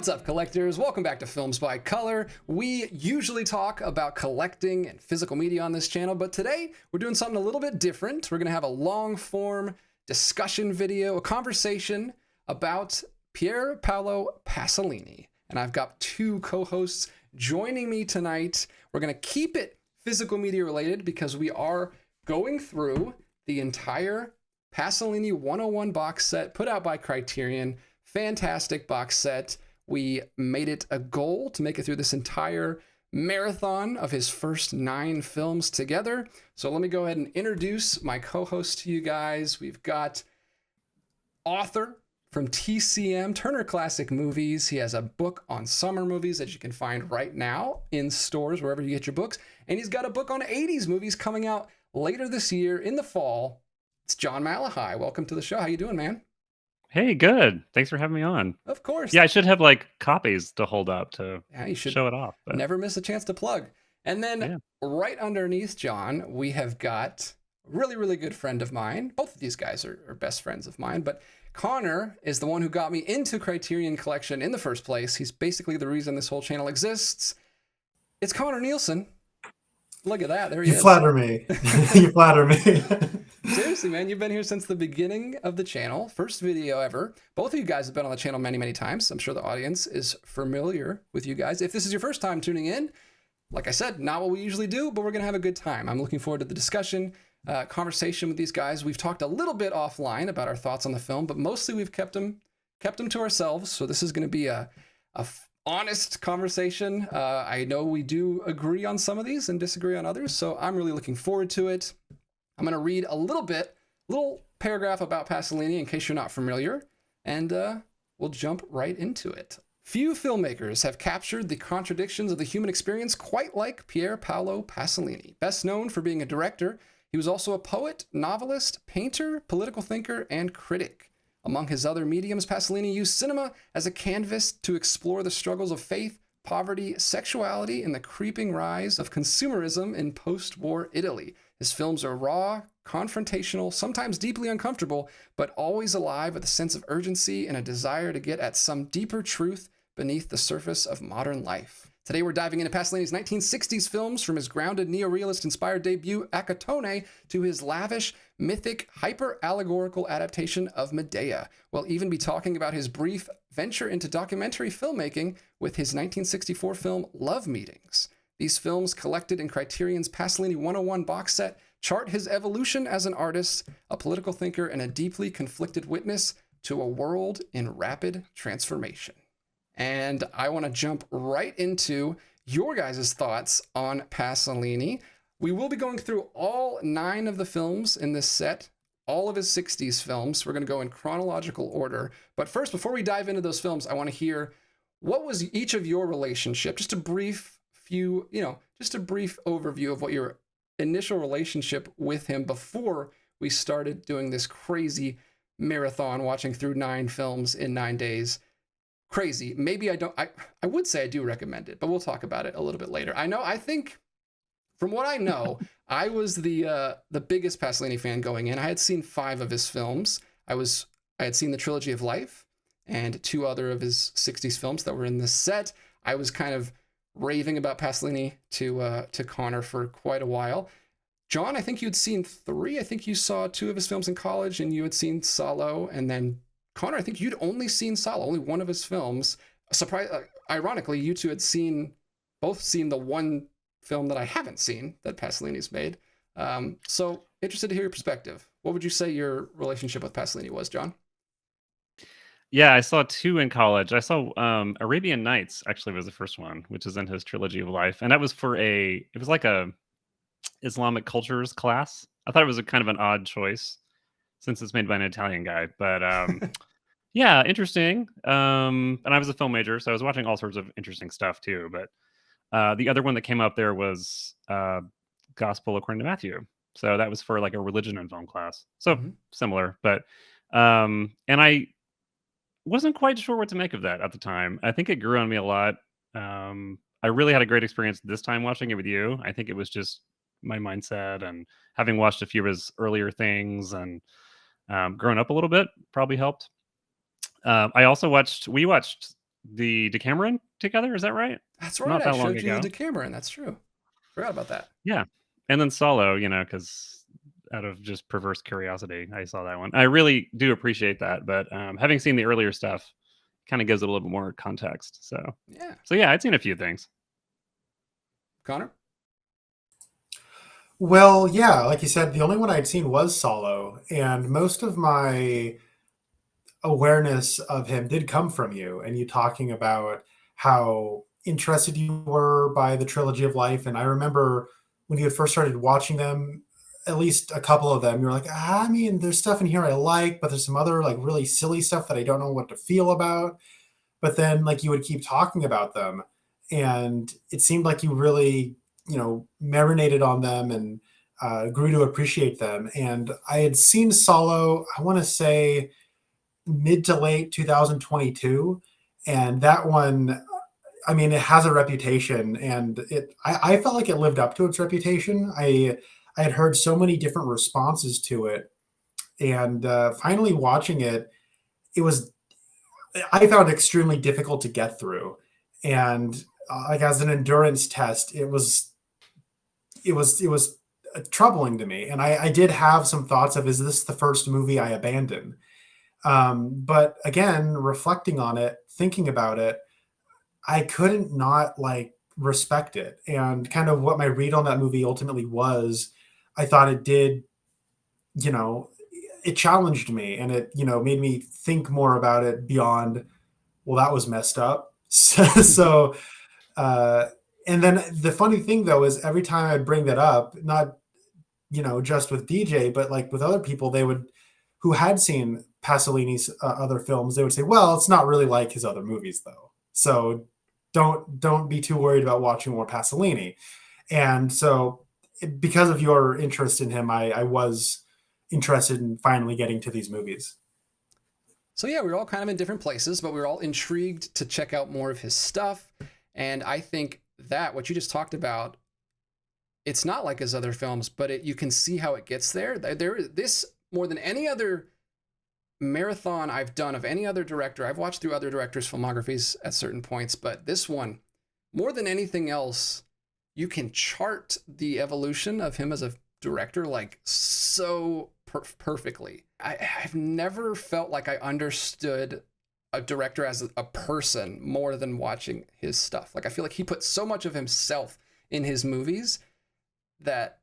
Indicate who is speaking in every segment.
Speaker 1: What's up, collectors? Welcome back to Films by Color. We usually talk about collecting and physical media on this channel, but today we're doing something a little bit different. We're going to have a long-form discussion video, a conversation about Pier Paolo Pasolini. And I've got two co-hosts joining me tonight. We're going to keep it physical media related because we are going through the entire Pasolini 101 box set put out by Criterion. Fantastic box set. We made it a goal to make it through this entire marathon of his first 9 films together. So let me go ahead and introduce my co-host to you guys. We've got author from TCM, Turner Classic Movies. He has a book on summer movies that you can find right now in stores, wherever you get your books. And he's got a book on 80s movies coming out later this year in the fall. It's John Malahai. Welcome to the show. How you doing, man?
Speaker 2: Hey, good. Thanks for having me on.
Speaker 1: Of course.
Speaker 2: Yeah, I should have like copies to hold up to
Speaker 1: you should
Speaker 2: show it off.
Speaker 1: But never miss a chance to plug. And then right underneath John, we have got a really, really good friend of mine. Both of these guys are best friends of mine, but Connor is the one who got me into Criterion Collection in the first place. He's basically the reason this whole channel exists. It's Connor Nielsen. Look at that. There he is.
Speaker 3: You flatter me. You flatter me.
Speaker 1: Seriously, man, you've been here since the beginning of the channel. First video ever. Both of you guys have been on the channel many, many times. I'm sure the audience is familiar with you guys. If this is your first time tuning in, like I said, not what we usually do, but we're going to have a good time. I'm looking forward to the discussion, conversation with these guys. We've talked a little bit offline about our thoughts on the film, but mostly we've kept them to ourselves. So this is going to be a honest conversation. I know we do agree on some of these and disagree on others, so I'm really looking forward to it. I'm going to read a little paragraph about Pasolini in case you're not familiar, and we'll jump right into it. Few filmmakers have captured the contradictions of the human experience quite like Pier Paolo Pasolini. Best known for being a director, he was also a poet, novelist, painter, political thinker, and critic. Among his other mediums, Pasolini used cinema as a canvas to explore the struggles of faith, poverty, sexuality, and the creeping rise of consumerism in post-war Italy. His films are raw, confrontational, sometimes deeply uncomfortable, but always alive with a sense of urgency and a desire to get at some deeper truth beneath the surface of modern life. Today we're diving into Pasolini's 1960s films, from his grounded neorealist-inspired debut Accattone to his lavish, mythic, hyper-allegorical adaptation of Medea. We'll even be talking about his brief venture into documentary filmmaking with his 1964 film Love Meetings. These films, collected in Criterion's Pasolini 101 box set, chart his evolution as an artist, a political thinker, and a deeply conflicted witness to a world in rapid transformation. And I want to jump right into your guys' thoughts on Pasolini. We will be going through all 9 of the films in this set, all of his 60s films. We're going to go in chronological order. But first, before we dive into those films, I want to hear, what was each of your relationship? Just a brief overview of what your initial relationship with him before we started doing this crazy marathon, watching through 9 films in 9 days. Crazy. Maybe I would say I do recommend it, but we'll talk about it a little bit later. I think from what I know, I was the biggest Pasolini fan going in. I had seen 5 of his films. I had seen the Trilogy of Life and 2 other of his 60s films that were in this set. I was kind of raving about Pasolini to Connor for quite a while. John, I think you had seen 3. I think you saw 2 of his films in college, and you had seen Salo, and then Connor, I think you'd only seen Salo, only one of his films. Ironically, you two had both seen the one film that I haven't seen that Pasolini's made. So interested to hear your perspective. What would you say your relationship with Pasolini was, John?
Speaker 2: Yeah, I saw 2 in college. I saw Arabian Nights, actually, was the first one, which is in his Trilogy of Life. And that was it was like a Islamic cultures class. I thought it was a kind of an odd choice since it's made by an Italian guy. But yeah, interesting. And I was a film major, so I was watching all sorts of interesting stuff too. But the other one that came up there was Gospel According to Matthew. So that was for like a religion and film class. So similar. But and I wasn't quite sure what to make of that at the time. I think it grew on me a lot. I really had a great experience this time watching it with you. I think it was just my mindset, and having watched a few of his earlier things and grown up a little bit probably helped. We watched the Decameron together. Is that right?
Speaker 1: That's right.
Speaker 2: Not
Speaker 1: I
Speaker 2: that long
Speaker 1: showed you
Speaker 2: ago.
Speaker 1: the Decameron. That's true. Forgot about that.
Speaker 2: Yeah. And then Solo, because out of just perverse curiosity, I saw that one. I really do appreciate that, but having seen the earlier stuff kind of gives it a little bit more context.
Speaker 1: Yeah.
Speaker 2: So yeah, I'd seen a few things.
Speaker 1: Connor?
Speaker 3: Well, yeah, like you said, the only one I'd seen was Solo, and most of my awareness of him did come from you and you talking about how interested you were by the trilogy of life. And I remember when you had first started watching them, at least a couple of them, you were like, I mean, there's stuff in here I like, but there's some other like really silly stuff that I don't know what to feel about. But then like you would keep talking about them, and it seemed like you really, marinated on them and grew to appreciate them. And I had seen Solo, I want to say mid to late 2022, and that one, I mean, it has a reputation, and I felt like it lived up to its reputation. I had heard so many different responses to it, and finally watching it, it was I found it extremely difficult to get through, and like as an endurance test, it was troubling to me, and I did have some thoughts of, is this the first movie I abandon? But again, reflecting on it, thinking about it, I couldn't not like respect it. And kind of what my read on that movie ultimately was, I thought it did, you know, it challenged me, and it, made me think more about it beyond, well, that was messed up. So, uh, and then the funny thing though is every time I bring that up, not, just with DJ, but like with other people, who had seen Pasolini's other films, they would say, well, it's not really like his other movies though. So don't be too worried about watching more Pasolini. And so because of your interest in him, I was interested in finally getting to these movies.
Speaker 1: So yeah, we were all kind of in different places, but we were all intrigued to check out more of his stuff. And I think that what you just talked about, it's not like his other films, but you can see how it gets there. This more than any other marathon I've done of any other director. I've watched through other directors' filmographies at certain points, but this one, more than anything else, you can chart the evolution of him as a director like so perfectly. I've never felt like I understood a director as a person more than watching his stuff. Like I feel like he put so much of himself in his movies that,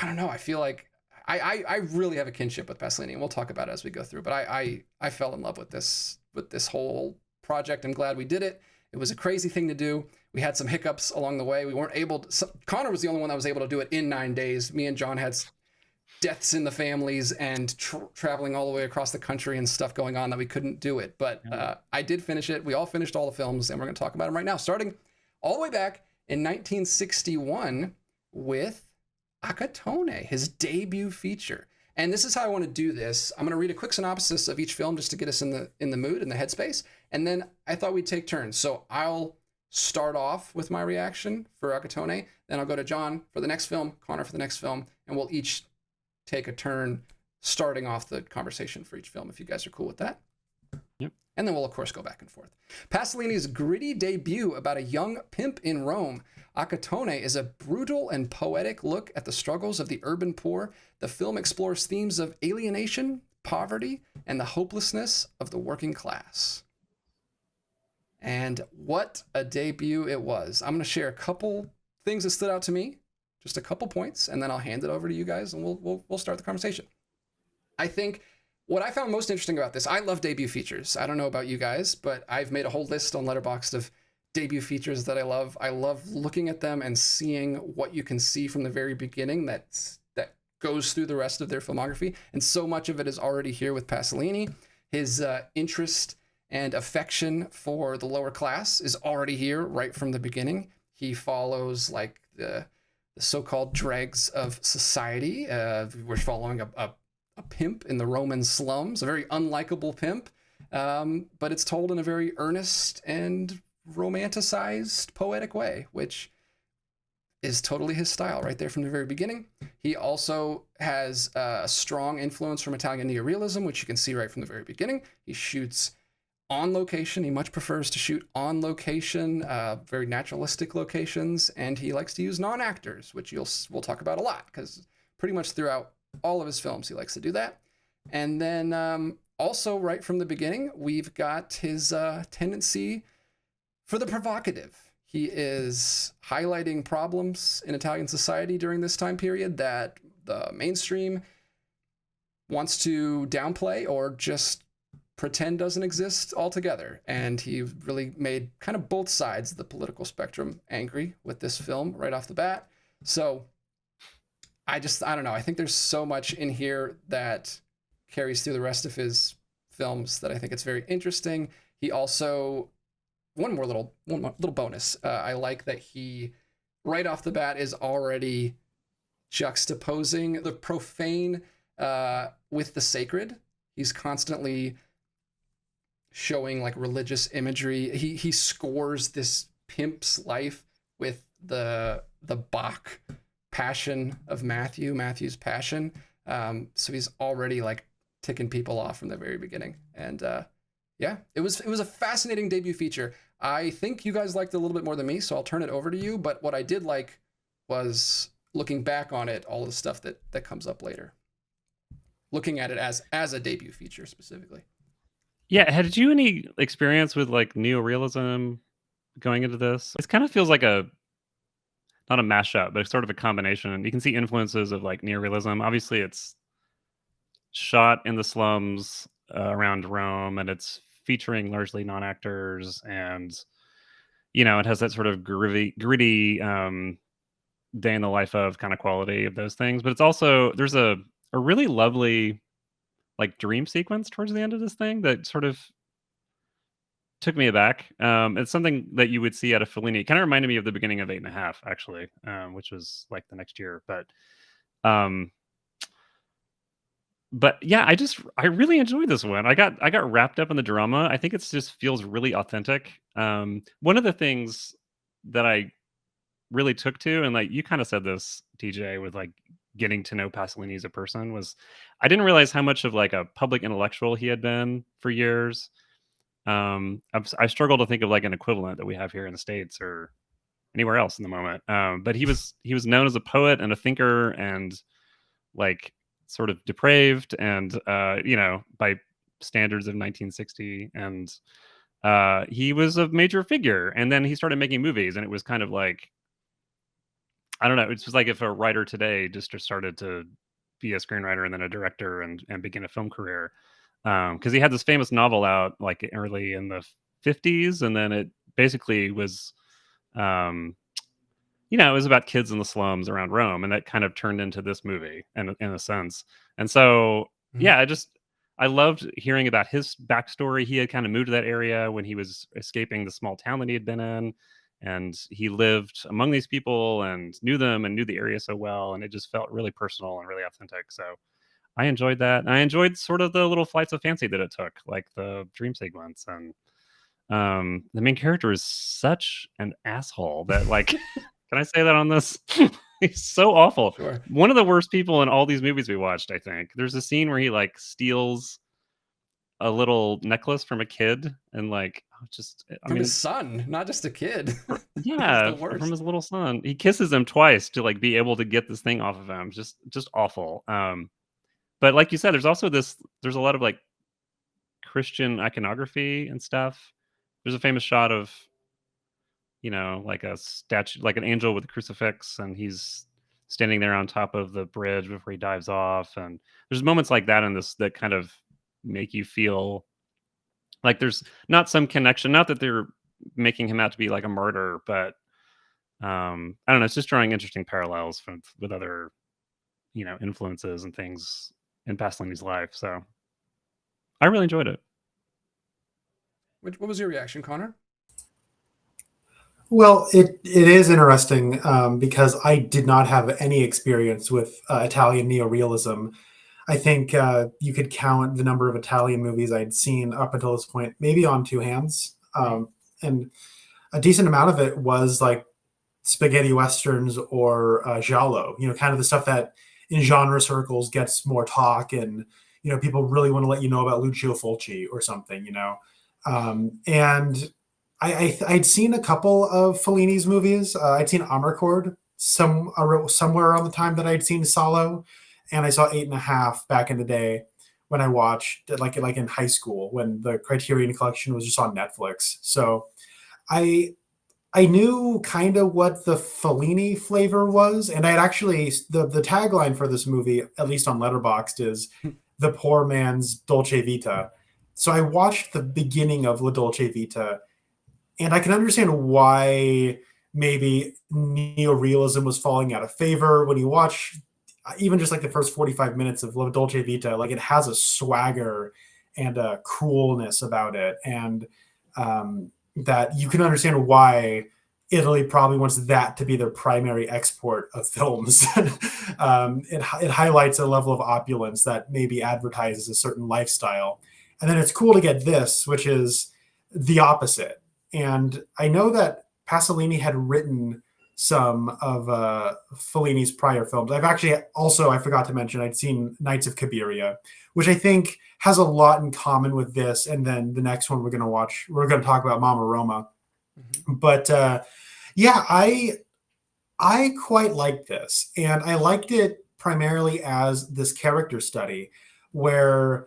Speaker 1: I don't know, I feel like I really have a kinship with Pasolini, and we'll talk about it as we go through. But I fell in love with this whole project. I'm glad we did it. It was a crazy thing to do. We had some hiccups along the way. We weren't able to. Connor was the only one that was able to do it in 9 days. Me and John had deaths in the families and traveling all the way across the country and stuff going on that we couldn't do it. But I did finish it. We all finished all the films, and we're going to talk about them right now, starting all the way back in 1961 with Accattone, his debut feature. And this is how I want to do this. I'm going to read a quick synopsis of each film just to get us in the mood, in the headspace. And then I thought we'd take turns. So I'll start off with my reaction for Accattone. Then I'll go to John for the next film, Connor for the next film, and we'll each take a turn starting off the conversation for each film, if you guys are cool with that.
Speaker 2: Yep.
Speaker 1: And then we'll, of course, go back and forth. Pasolini's gritty debut about a young pimp in Rome, Accattone is a brutal and poetic look at the struggles of the urban poor. The film explores themes of alienation, poverty, and the hopelessness of the working class. And what a debut it was. I'm going to share a couple things that stood out to me, just a couple points, and then I'll hand it over to you guys, and we'll start the conversation. I think what I found most interesting about this, I love debut features. I don't know about you guys, but I've made a whole list on Letterboxd of debut features that I love. I love looking at them and seeing what you can see from the very beginning that goes through the rest of their filmography. And so much of it is already here with Pasolini. His interest and affection for the lower class is already here right from the beginning. He follows like the so-called dregs of society. We're following a pimp in the Roman slums, a very unlikable pimp, but it's told in a very earnest and romanticized, poetic way, which is totally his style right there from the very beginning. He also has a strong influence from Italian Neorealism, which you can see right from the very beginning. He shoots on location. He much prefers to shoot on location, very naturalistic locations, and he likes to use non-actors, which we'll talk about a lot, because pretty much throughout all of his films he likes to do that. And then also right from the beginning, we've got his tendency for the provocative. He is highlighting problems in Italian society during this time period that the mainstream wants to downplay or just pretend doesn't exist altogether. And he really made kind of both sides of the political spectrum angry with this film right off the bat. So I don't know. I think there's so much in here that carries through the rest of his films that I think it's very interesting. He also, one more little bonus. I like that he, right off the bat, is already juxtaposing the profane with the sacred. He's constantly showing like religious imagery. He scores this pimp's life with the Bach passion of Matthew's passion. So he's already like ticking people off from the very beginning. And yeah, it was a fascinating debut feature. I think you guys liked it a little bit more than me, so I'll turn it over to you. But what I did like was, looking back on it, all the stuff that comes up later. Looking at it as a debut feature specifically.
Speaker 2: Yeah, had you any experience with like neorealism going into this? It kind of feels like not a mashup, but it's sort of a combination. You can see influences of like neorealism. Obviously, it's shot in the slums around Rome, and it's featuring largely non-actors, and it has that sort of gritty day in the life of kind of quality of those things. But it's also, there's a really lovely like dream sequence towards the end of this thing that sort of took me aback. It's something that you would see at a Fellini. It kind of reminded me of the beginning of 8.5, actually, which was like the next year. But yeah, I really enjoyed this one. I got wrapped up in the drama. I think it just feels really authentic. One of the things that I really took to, and like you kind of said this, TJ, with like getting to know Pasolini as a person, was I didn't realize how much of like a public intellectual he had been for years. I struggle to think of like an equivalent that we have here in the States or anywhere else in the moment. But he was known as a poet and a thinker, and like sort of depraved, and by standards of 1960, and he was a major figure. And then he started making movies, and it was kind of like, I don't know, it's just like if a writer today just started to be a screenwriter and then a director and begin a film career, because he had this famous novel out like early in the 50s, and then it basically was it was about kids in the slums around Rome, and that kind of turned into this movie in a sense. And so, yeah, I loved hearing about his backstory. He had kind of moved to that area when he was escaping the small town that he had been in, and he lived among these people and knew them and knew the area so well, and it just felt really personal and really authentic. So I enjoyed that. And I enjoyed sort of the little flights of fancy that it took, like the dream sequence. And the main character is such an asshole that, like, can I say that on this? He's so awful.
Speaker 1: Sure.
Speaker 2: One of the worst people in all these movies we watched, I think. There's a scene where he like steals a little necklace from a kid, and like
Speaker 1: from his son, not just a kid.
Speaker 2: Yeah, from his little son. He kisses him twice to like be able to get this thing off of him. Just awful. But like you said, there's a lot of like Christian iconography and stuff. There's a famous shot of like a statue, like an angel with a crucifix, and he's standing there on top of the bridge before he dives off. And there's moments like that in this that kind of make you feel like there's not some connection, not that they're making him out to be like a martyr, but I don't know, it's just drawing interesting parallels with other influences and things in Pasolini's life. So I really enjoyed it.
Speaker 1: What was your reaction, Connor?
Speaker 3: Well, it is interesting because I did not have any experience with Italian neorealism. I think you could count the number of Italian movies I'd seen up until this point, maybe on two hands. And a decent amount of it was like spaghetti westerns or giallo, kind of the stuff that in genre circles gets more talk, and, people really want to let you know about Lucio Fulci or something, And I'd seen a couple of Fellini's movies. I'd seen Amarcord somewhere around the time that I'd seen Salo, and I saw Eight and a Half back in the day when I watched like in high school when the Criterion collection was just on Netflix. So I I knew kind of what the Fellini flavor was, and I'd actually the tagline for this movie, at least on Letterboxd, is "The Poor Man's Dolce Vita." So I watched the beginning of La Dolce Vita, and I can understand why maybe neorealism was falling out of favor when you watch even just like the first 45 minutes of La Dolce Vita. Like, it has a swagger and a coolness about it, and that you can understand why Italy probably wants that to be their primary export of films. It highlights a level of opulence that maybe advertises a certain lifestyle. And then it's cool to get this, which is the opposite. And I know that Pasolini had written some of Fellini's prior films. I've actually also, I forgot to mention, I'd seen Nights of Cabiria, which I think has a lot in common with this. And then the next one we're going to talk about Mama Roma. Mm-hmm. But yeah, I quite liked this. And I liked it primarily as this character study where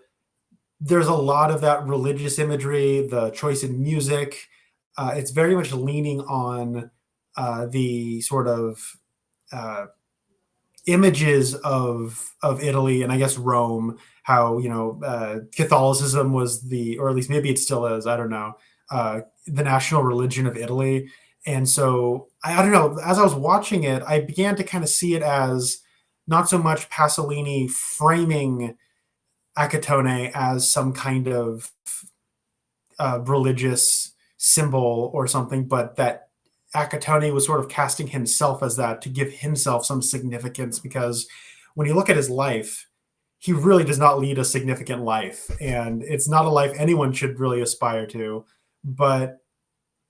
Speaker 3: there's a lot of that religious imagery, the choice in music. It's very much leaning on the sort of images of Italy and I guess Rome, how, Catholicism was or at least maybe it still is, I don't know, the national religion of Italy. And so I don't know, as I was watching it, I began to kind of see it as not so much Pasolini framing Accattone as some kind of religious symbol or something, but that Accattone was sort of casting himself as that to give himself some significance, because when you look at his life, he really does not lead a significant life, and it's not a life anyone should really aspire to. But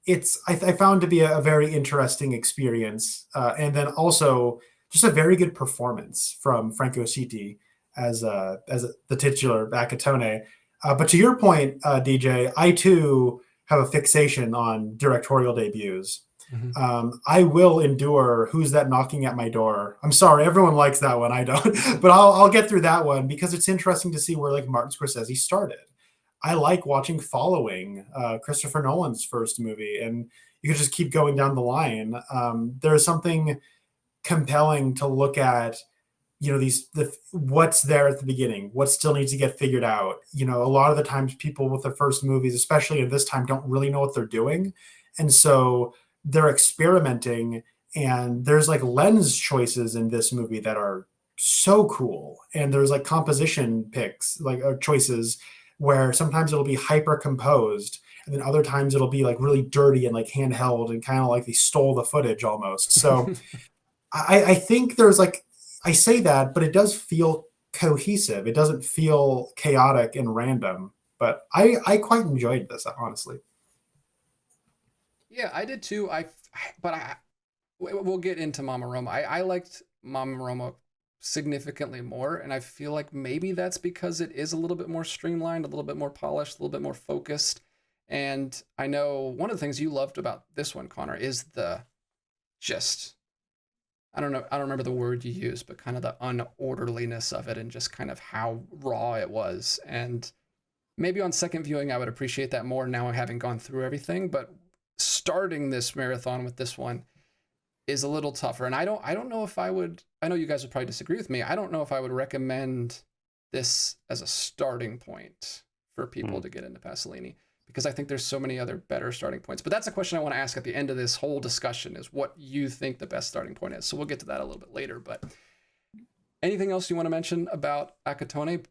Speaker 3: I found to be a very interesting experience, and then also just a very good performance from Franco Sitti as the titular Accattone. But to your point, DJ, I too have a fixation on directorial debuts. Mm-hmm. I will endure Who's That Knocking at My Door. I'm sorry, everyone likes that one. I don't, but I'll get through that one because it's interesting to see where like Martin Scorsese started. I like watching Following, Christopher Nolan's first movie, and you can just keep going down the line. There's something compelling to look at, what's there at the beginning, what still needs to get figured out. A lot of the times people with their first movies, especially at this time, don't really know what they're doing. And so they're experimenting, and there's like lens choices in this movie that are so cool. And there's like composition picks, like choices where sometimes it'll be hyper composed, and then other times it'll be like really dirty and like handheld and kind of like they stole the footage almost. So I think there's like, I say that, but it does feel cohesive. It doesn't feel chaotic and random, but I quite enjoyed this, honestly.
Speaker 1: Yeah, I did too. We'll get into Mama Roma. I liked Mama Roma significantly more, and I feel like maybe that's because it is a little bit more streamlined, a little bit more polished, a little bit more focused. And I know one of the things you loved about this one, Connor, is I don't remember the word you used, but kind of the unorderliness of it and just kind of how raw it was. And maybe on second viewing, I would appreciate that more now having gone through everything. But starting this marathon with this one is a little tougher. And I don't know if I would, I know you guys would probably disagree with me. I don't know if I would recommend this as a starting point for people to get into Pasolini, because I think there's so many other better starting points. But that's a question I want to ask at the end of this whole discussion, is what you think the best starting point is. So we'll get to that a little bit later. But anything else you want to mention about Accattone?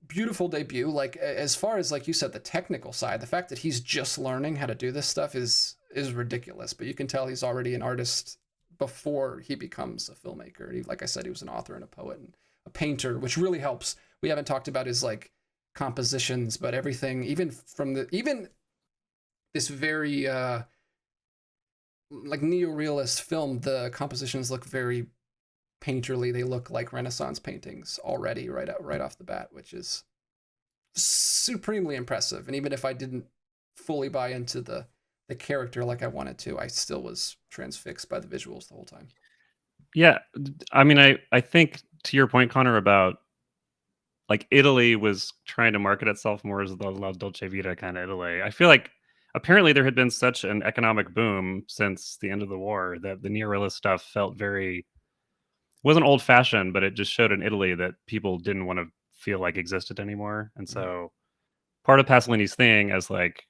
Speaker 1: Beautiful debut. Like, as far as, like you said, the technical side, the fact that he's just learning how to do this stuff is ridiculous. But you can tell he's already an artist before he becomes a filmmaker. He, like I said, he was an author and a poet and a painter, which really helps. We haven't talked about his like compositions, but everything, even this very like neorealist film, the compositions look very painterly. They look like Renaissance paintings already right off the bat, which is supremely impressive. And even if I didn't fully buy into the character like I wanted to. I still was transfixed by the visuals the whole time.
Speaker 2: Yeah, I mean, I think to your point, Connor, about like Italy was trying to market itself more as the La Dolce Vita kind of Italy. I feel like apparently there had been such an economic boom since the end of the war that the neorealist stuff felt very wasn't old fashioned, but it just showed an Italy that people didn't want to feel like existed anymore. And so part of Pasolini's thing as like,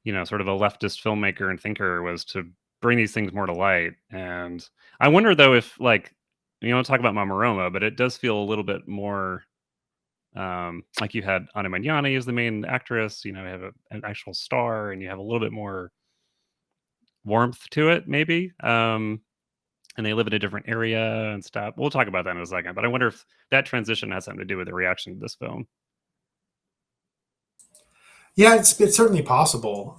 Speaker 2: you know, sort of a leftist filmmaker and thinker was to bring these things more to light. And I wonder though if like you don't talk about Mama Roma, but it does feel a little bit more like you had Anna Magnani as the main actress, you know, you have an actual star and you have a little bit more warmth to it, maybe. And they live in a different area and stuff. We'll talk about that in a second, but I wonder if that transition has something to do with the reaction to this film.
Speaker 3: Yeah, it's certainly possible.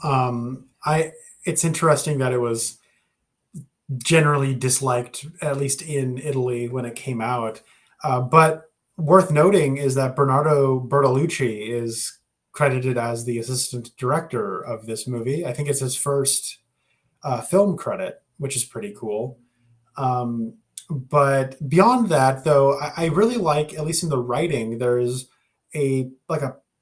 Speaker 3: It's interesting that it was generally disliked, at least in Italy when it came out. But worth noting is that Bernardo Bertolucci is credited as the assistant director of this movie. I think it's his first film credit, which is pretty cool. But beyond that, though, I really like, at least in the writing, there's a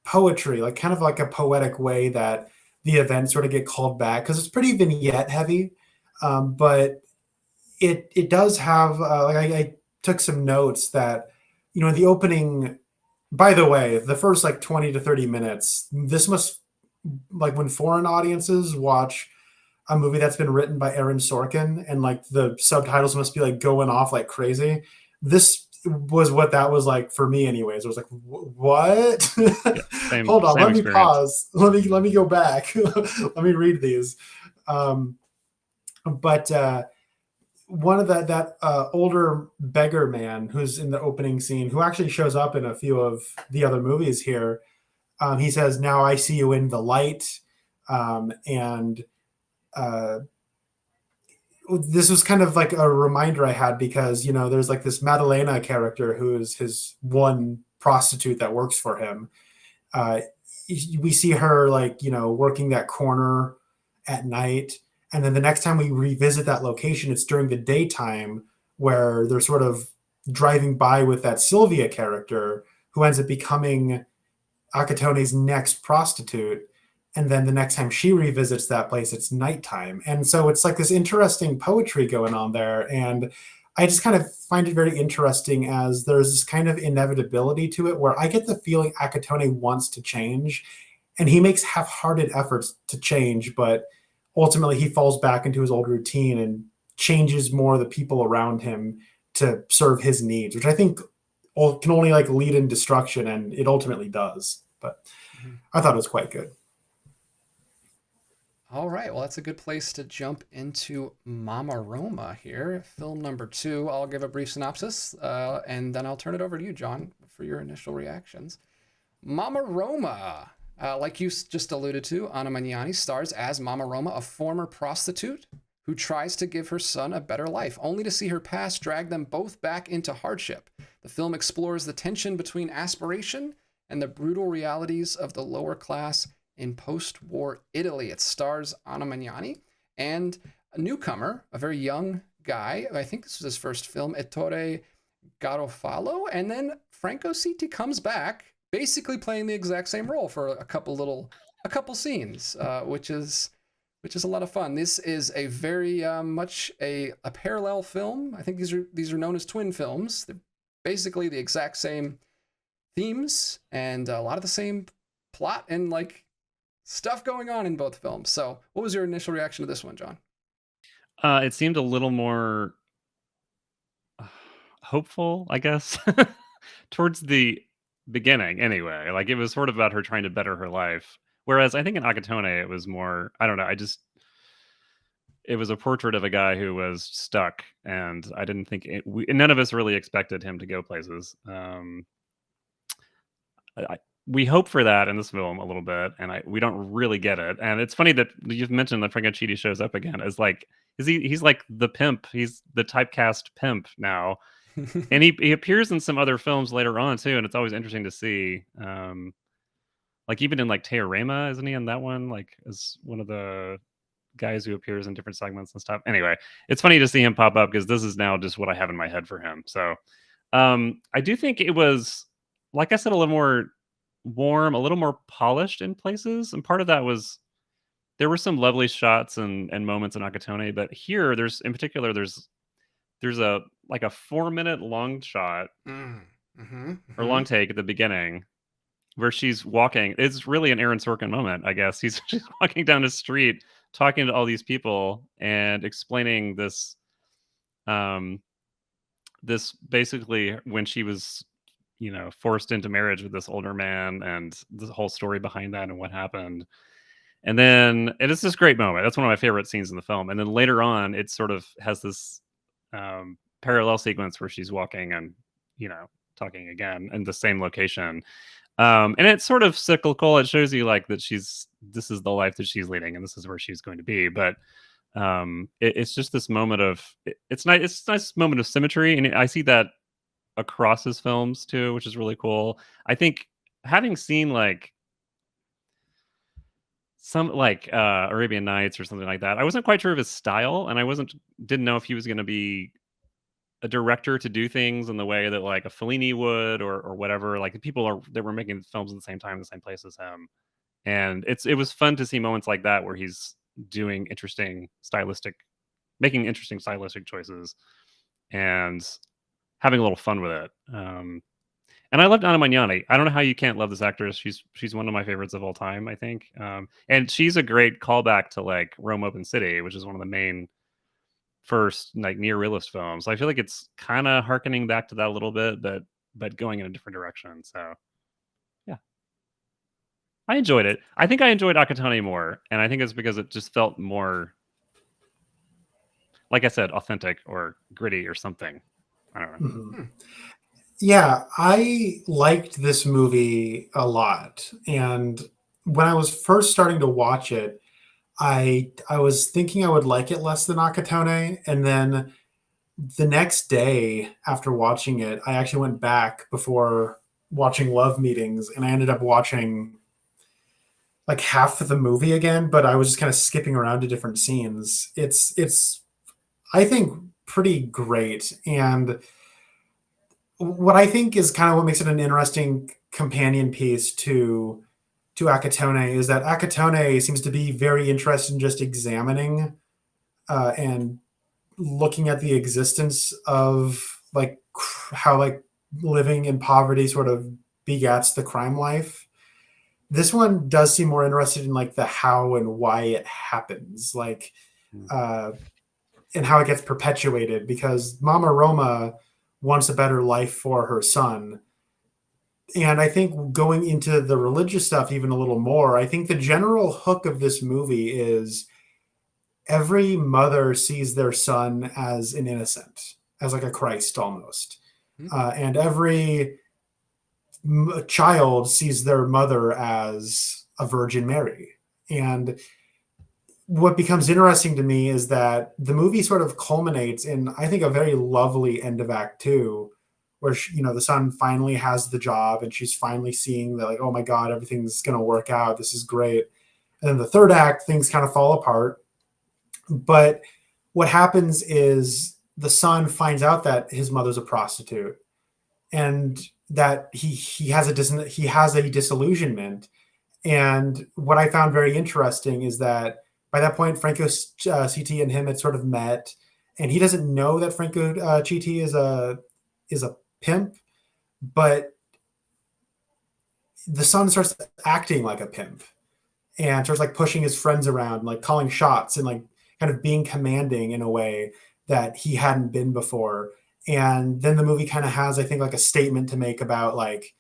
Speaker 3: poetry, like kind of like a poetic way that the events sort of get called back because it's pretty vignette heavy. But it does have I took some notes that in the opening. By the way, the first like 20 to 30 minutes, this must like when foreign audiences watch a movie that's been written by Aaron Sorkin and like the subtitles must be like going off like crazy. This was what that was like for me anyways. I was like, what?
Speaker 2: Yeah,
Speaker 3: Hold on, let me
Speaker 2: experience.
Speaker 3: pause. Let me go back. Let me read these. But one of that older beggar man who's in the opening scene, who actually shows up in a few of the other movies here, he says, "Now I see you in the light," and this was kind of like a reminder I had because there's like this Maddalena character who is his one prostitute that works for him. We see her like working that corner at night, and then the next time we revisit that location, it's during the daytime where they're sort of driving by with that Sylvia character who ends up becoming Accattone's next prostitute. And then the next time she revisits that place, it's nighttime. And so it's like this interesting poetry going on there. And I just kind of find it very interesting as there's this kind of inevitability to it where I get the feeling Accattone wants to change and he makes half-hearted efforts to change, but ultimately he falls back into his old routine and changes more the people around him to serve his needs, which I think can only like lead in destruction, and it ultimately does. But I thought it was quite good.
Speaker 1: All right, well, that's a good place to jump into Mama Roma here, film number 2. I'll give a brief synopsis, and then I'll turn it over to you, John, for your initial reactions. Mama Roma, like you just alluded to, Anna Magnani stars as Mama Roma, a former prostitute who tries to give her son a better life, only to see her past drag them both back into hardship. The film explores the tension between aspiration and the brutal realities of the lower class in post-war Italy. It stars Anna Magnani and a newcomer, a very young guy. I think this was his first film, Ettore Garofalo. And then Franco Sitti comes back, basically playing the exact same role for a couple scenes, which is a lot of fun. This is a very much a parallel film. I think these are known as twin films. They're basically the exact same themes and a lot of the same plot and like stuff going on in both films. So what was your initial reaction to this one, John?
Speaker 2: It seemed a little more hopeful, I guess, towards the beginning anyway. Like it was sort of about her trying to better her life. Whereas I think in Accattone, it was more, I don't know, it was a portrait of a guy who was stuck, and I didn't think none of us really expected him to go places. We hope for that in this film a little bit, and we don't really get it. And it's funny that you've mentioned that Franco Chidi shows up again as like, he's like the pimp, he's the typecast pimp now. And he appears in some other films later on too, and it's always interesting to see. Like even in like Teorema, isn't he in that one? Like as one of the guys who appears in different segments and stuff. Anyway, it's funny to see him pop up because this is now just what I have in my head for him. So I do think it was, like I said, a little more warm, a little more polished in places. And part of that was there were some lovely shots and moments in Accattone, but here there's in particular there's a like a 4-minute long shot or long take at the beginning where she's walking. It's really an Aaron Sorkin moment, I guess. She's walking down the street talking to all these people and explaining this this basically when she was, you know, forced into marriage with this older man and the whole story behind that and what happened. And then it is this great moment. That's one of my favorite scenes in the film. And then later on, it sort of has this parallel sequence where she's walking and, you know, talking again in the same location. And it's sort of cyclical. It shows you like that this is the life that she's leading and this is where she's going to be. But it's just this moment of it's nice. It's a nice moment of symmetry, and I see that across his films too, which is really cool. I think having seen like some like Arabian Nights or something like that, I wasn't quite sure of his style, and didn't know if he was going to be a director to do things in the way that like a Fellini would or whatever. Like the people that were making films at the same time, in the same place as him, and it was fun to see moments like that where he's doing making interesting stylistic choices and having a little fun with it. And I loved Anna Magnani. I don't know how you can't love this actress. She's one of my favorites of all time, I think. And she's a great callback to like Rome Open City, which is one of the main first like neorealist films. So I feel like it's kind of harkening back to that a little bit, but going in a different direction. So yeah, I enjoyed it. I think I enjoyed Accattone more, and I think it's because it just felt more, like I said, authentic or gritty or something. I don't know.
Speaker 3: Mm-hmm. Yeah, I liked this movie a lot. And when I was first starting to watch it, I was thinking I would like it less than Accattone. And then the next day after watching it, I actually went back before watching Love Meetings, and I ended up watching like half of the movie again, but I was just kind of skipping around to different scenes. It's I think pretty great. And what I think is kind of what makes it an interesting companion piece to Accattone is that Accattone seems to be very interested in just examining and looking at the existence of like how like living in poverty sort of begats the crime life. This one does seem more interested in like the how and why it happens, like and how it gets perpetuated, because Mama Roma wants a better life for her son. And I think going into the religious stuff even a little more, I think the general hook of this movie is every mother sees their son as an innocent, as like a Christ almost. And every child sees their mother as a Virgin Mary. And what becomes interesting to me is that the movie sort of culminates in, I think, a very lovely end of Act Two, where the son finally has the job and she's finally seeing that, like, oh my God, everything's going to work out. This is great. And then the third act, things kind of fall apart. But what happens is the son finds out that his mother's a prostitute, and that he has a disillusionment. And what I found very interesting is that by that point, Franco Citti and him had sort of met, and he doesn't know that Franco Citti is a pimp, but the son starts acting like a pimp and starts like pushing his friends around, like calling shots and like kind of being commanding in a way that he hadn't been before. And then the movie kind of has, I think, like a statement to make about like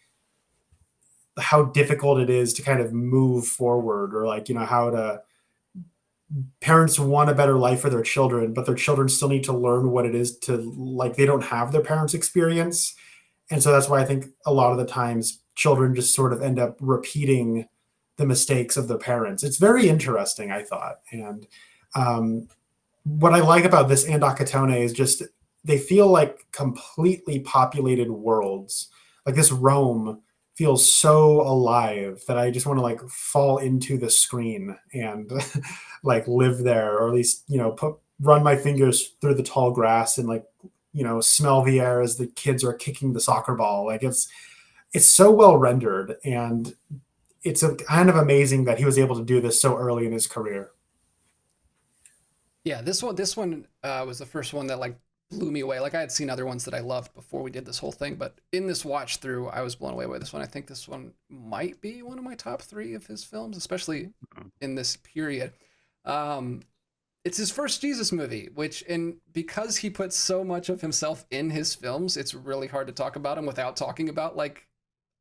Speaker 3: how difficult it is to kind of move forward, or like, how parents want a better life for their children, but their children still need to learn what it is to, like, they don't have their parents' experience. And so that's why I think a lot of the times children just sort of end up repeating the mistakes of their parents. It's very interesting, I thought. And what I like about this and Accattone is just they feel like completely populated worlds. Like this Rome feels so alive that I just want to like fall into the screen and like live there, or at least, run my fingers through the tall grass and like, smell the air as the kids are kicking the soccer ball. Like it's so well rendered, and it's kind of amazing that he was able to do this so early in his career.
Speaker 1: Yeah, this one was the first one that like blew me away. Like I had seen other ones that I loved before we did this whole thing, but in this watch through, I was blown away by this one. I think this one might be one of my top 3 of his films, especially in this period. It's his first Jesus movie, and because he puts so much of himself in his films, it's really hard to talk about him without talking about like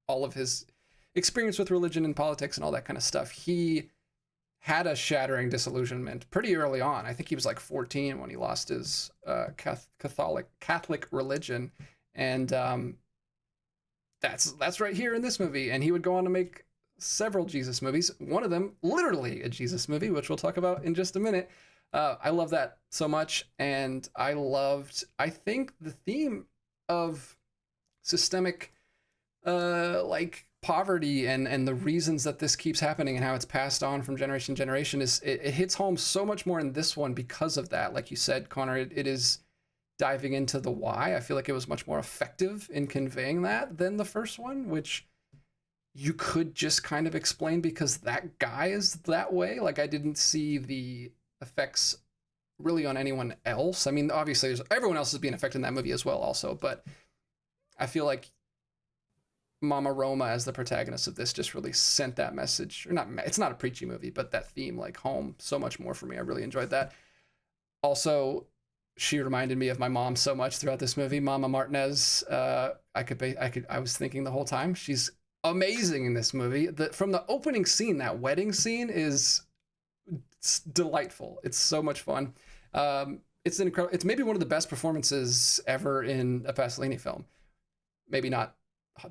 Speaker 1: all of his experience with religion and politics and all that kind of stuff. He had a shattering disillusionment pretty early on. I think he was like 14 when he lost his Catholic religion, and that's right here in this movie. And he would go on to make several Jesus movies. One of them, literally a Jesus movie, which we'll talk about in just a minute. I love that so much, and I think the theme of systemic, like poverty and the reasons that this keeps happening and how it's passed on from generation to generation it hits home so much more in this one because of that. Like you said, Connor, it is diving into the why. I feel like it was much more effective in conveying that than the first one, which you could just kind of explain because that guy is that way. Like I didn't see the effects really on anyone else. I mean, obviously everyone else is being affected in that movie as well also, but I feel like Mama Roma as the protagonist of this just really sent that message, or not, it's not a preachy movie, but that theme like home so much more for me. I really enjoyed that. Also, she reminded me of my mom so much throughout this movie. Mama Martinez, I was thinking the whole time, she's amazing in this movie. From the opening scene, that wedding scene is delightful. It's so much fun. It's incredible. It's maybe one of the best performances ever in a Pasolini film. Maybe not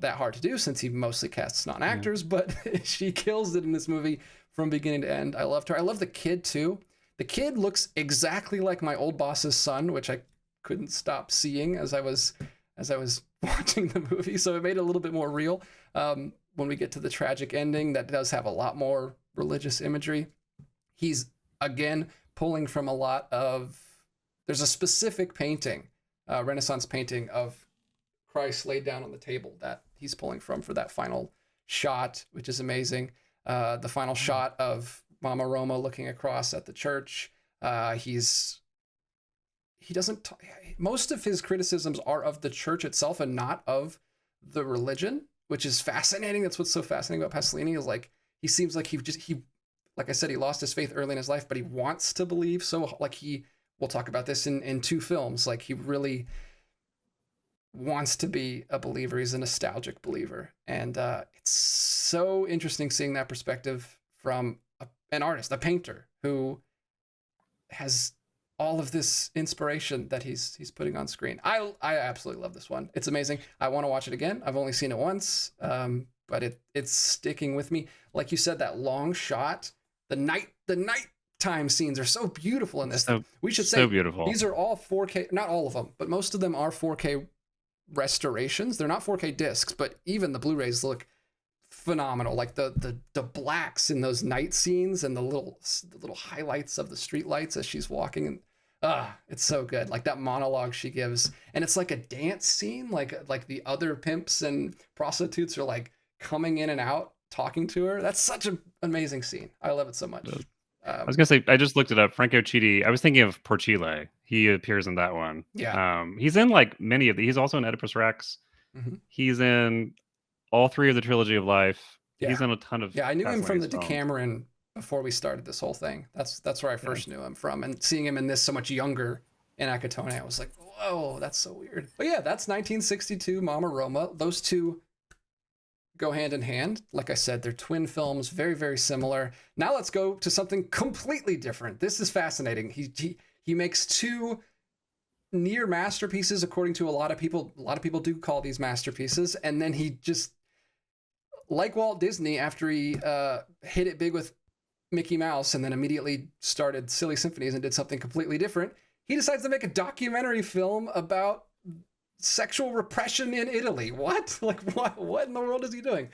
Speaker 1: that hard to do since he mostly casts non-actors, but she kills it in this movie from beginning to end. I loved her. I love the kid too. The kid looks exactly like my old boss's son, which I couldn't stop seeing as I was watching the movie. So it made it a little bit more real. When we get to the tragic ending, that does have a lot more religious imagery. He's again pulling from a lot of. There's a specific painting, Renaissance painting of Christ laid down on the table that he's pulling from for that final shot, which is amazing. The final shot of Mama Roma looking across at the church. Most of his criticisms are of the church itself and not of the religion, which is fascinating. That's what's so fascinating about Pasolini is like, he seems like like I said, he lost his faith early in his life, but he wants to believe. So like we'll talk about this in 2 films. Like he really wants to be a believer. He's a nostalgic believer. And it's so interesting seeing that perspective from an artist, a painter who has all of this inspiration that he's putting on screen. I absolutely love this one. It's amazing. I want to watch it again. I've only seen it once, but it's sticking with me. Like you said, that long shot, the nighttime scenes are so beautiful in this. We should say
Speaker 2: so beautiful.
Speaker 1: These are all 4K, not all of them, but most of them are 4K restorations. They're not 4K discs, but even the Blu-rays look phenomenal. Like the blacks in those night scenes and the little highlights of the street lights as she's walking, and it's so good. Like that monologue she gives, and it's like a dance scene, like the other pimps and prostitutes are like coming in and out talking to her. That's such an amazing scene. I love it so much.
Speaker 2: I was gonna say, I just looked it up. Franco Chidi. I was thinking of Porcile. He appears in that one.
Speaker 1: Yeah.
Speaker 2: He's in like many of the. He's also in Oedipus Rex.
Speaker 1: Mm-hmm.
Speaker 2: He's in all 3 of the trilogy of life.
Speaker 1: Yeah.
Speaker 2: He's in a ton of.
Speaker 1: Yeah, I knew him from the
Speaker 2: Pasolini's films.
Speaker 1: Decameron before we started this whole thing. That's where I first knew him from, and seeing him in this so much younger in Accattone, I was like, whoa, that's so weird. But yeah, that's 1962, Mama Roma. Those two go hand in hand. Like I said, they're twin films, very, very similar. Now let's go to something completely different. This is fascinating. He makes 2 near masterpieces, according to a lot of people. A lot of people do call these masterpieces, and then he just, like Walt Disney, after he hit it big with Mickey Mouse and then immediately started Silly Symphonies and did something completely different, he decides to make a documentary film about sexual repression in Italy. What? Like, what in the world is he doing?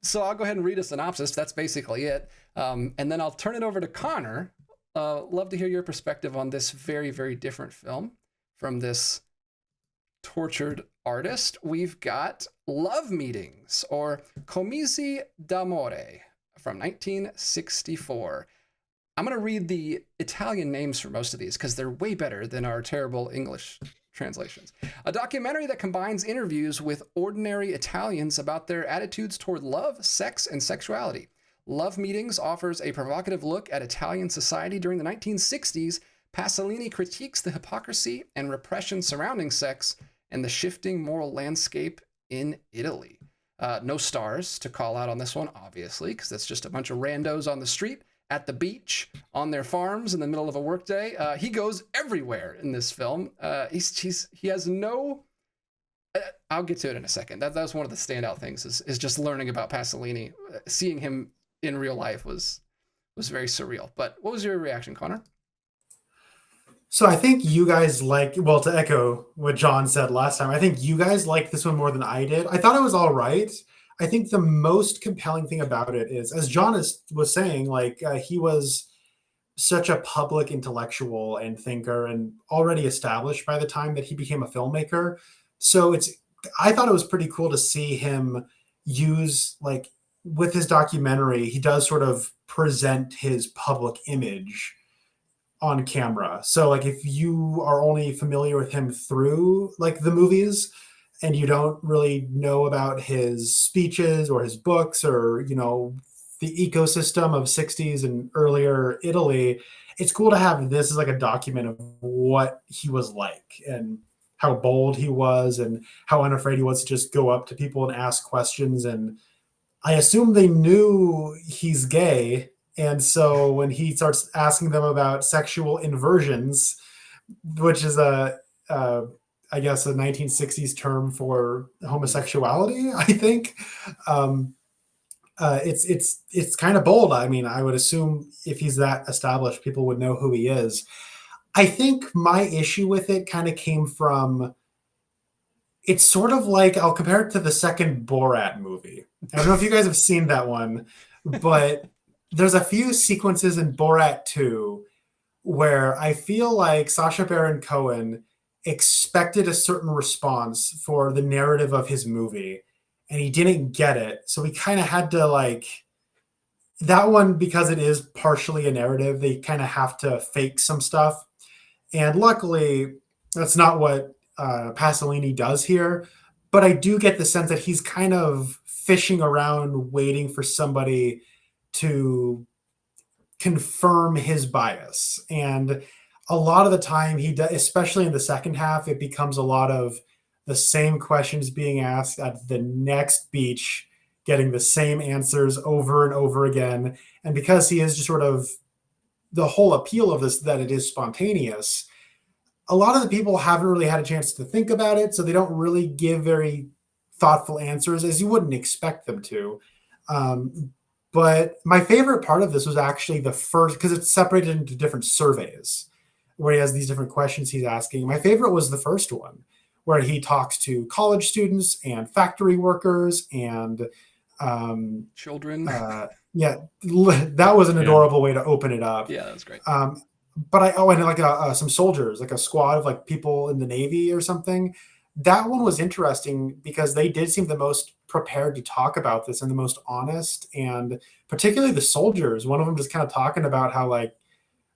Speaker 1: So I'll go ahead and read a synopsis. That's basically it. And then I'll turn it over to Connor. Love to hear your perspective on this very, very different film from this tortured artist. We've got Love Meetings, or Commisi d'amore, from 1964. I'm going to read the Italian names for most of these because they're way better than our terrible English translations. A documentary that combines interviews with ordinary Italians about their attitudes toward love, sex, and sexuality. Love Meetings offers a provocative look at Italian society during the 1960s. Pasolini critiques the hypocrisy and repression surrounding sex and the shifting moral landscape in Italy. No stars to call out on this one, obviously, because that's just a bunch of randos on the street, at the beach, on their farms in the middle of a workday. He goes everywhere in this film. He has no... I'll get to it in a second. That was one of the standout things, is just learning about Pasolini. Seeing him in real life was very surreal. But what was your reaction, Connor?
Speaker 3: So I think you guys well, to echo what John said last time, I think you guys liked this one more than I did. I thought it was all right. I think the most compelling thing about it is, as John was saying, he was such a public intellectual and thinker and already established by the time that he became a filmmaker. So I thought it was pretty cool to see him use, with his documentary, he does sort of present his public image on camera. So if you are only familiar with him through the movies and you don't really know about his speeches or his books or, the ecosystem of 60s and earlier Italy, it's cool to have this as a document of what he was like and how bold he was and how unafraid he was to just go up to people and ask questions. And I assume they knew he's gay. And so when he starts asking them about sexual inversions, which is I guess a 1960s term for homosexuality, I think, it's kind of bold. I mean, I would assume if he's that established, people would know who he is. I think my issue with it kind of came from, it's sort of I'll compare it to the second Borat movie. I don't know if you guys have seen that one, but there's a few sequences in Borat 2 where I feel like Sacha Baron Cohen expected a certain response for the narrative of his movie, and he didn't get it. So he kind of had to that one, because it is partially a narrative, they kind of have to fake some stuff. And luckily, that's not what Pasolini does here. But I do get the sense that he's kind of fishing around, waiting for somebody to confirm his bias. And a lot of the time he does, especially in the second half, it becomes a lot of the same questions being asked at the next beach, getting the same answers over and over again. And because he is just sort of the whole appeal of this, that it is spontaneous, a lot of the people haven't really had a chance to think about it. So they don't really give very thoughtful answers, as you wouldn't expect them to. But my favorite part of this was actually the first, because it's separated into different surveys where he has these different questions he's asking. My favorite was the first one, where he talks to college students and factory workers and
Speaker 1: children.
Speaker 3: Yeah, that was an adorable way to open it up.
Speaker 1: Yeah, that was great.
Speaker 3: But and some soldiers, a squad of people in the Navy or something. That one was interesting because they did seem the most prepared to talk about this and the most honest, and particularly the soldiers. One of them just kind of talking about how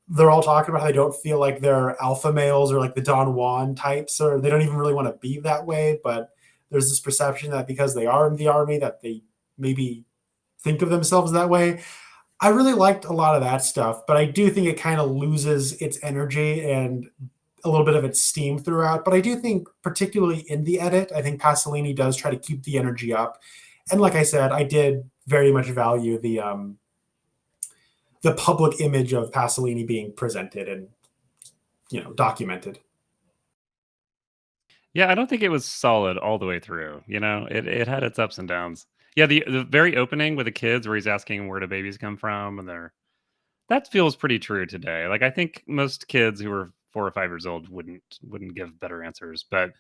Speaker 3: they're all talking about how they don't feel like they're alpha males or the Don Juan types, or they don't even really want to be that way. But there's this perception that because they are in the army, that they maybe think of themselves that way. I really liked a lot of that stuff, but I do think it kind of loses its energy and a little bit of its steam throughout. But I do think, particularly in the edit, I think Pasolini does try to keep the energy up. And like I said, I did very much value the public image of Pasolini being presented and documented.
Speaker 2: Yeah, I don't think it was solid all the way through. It had its ups and downs. Yeah, the very opening with the kids where he's asking where do babies come from, and that feels pretty true today. I think most kids who are 4 or 5 years old wouldn't give better answers. But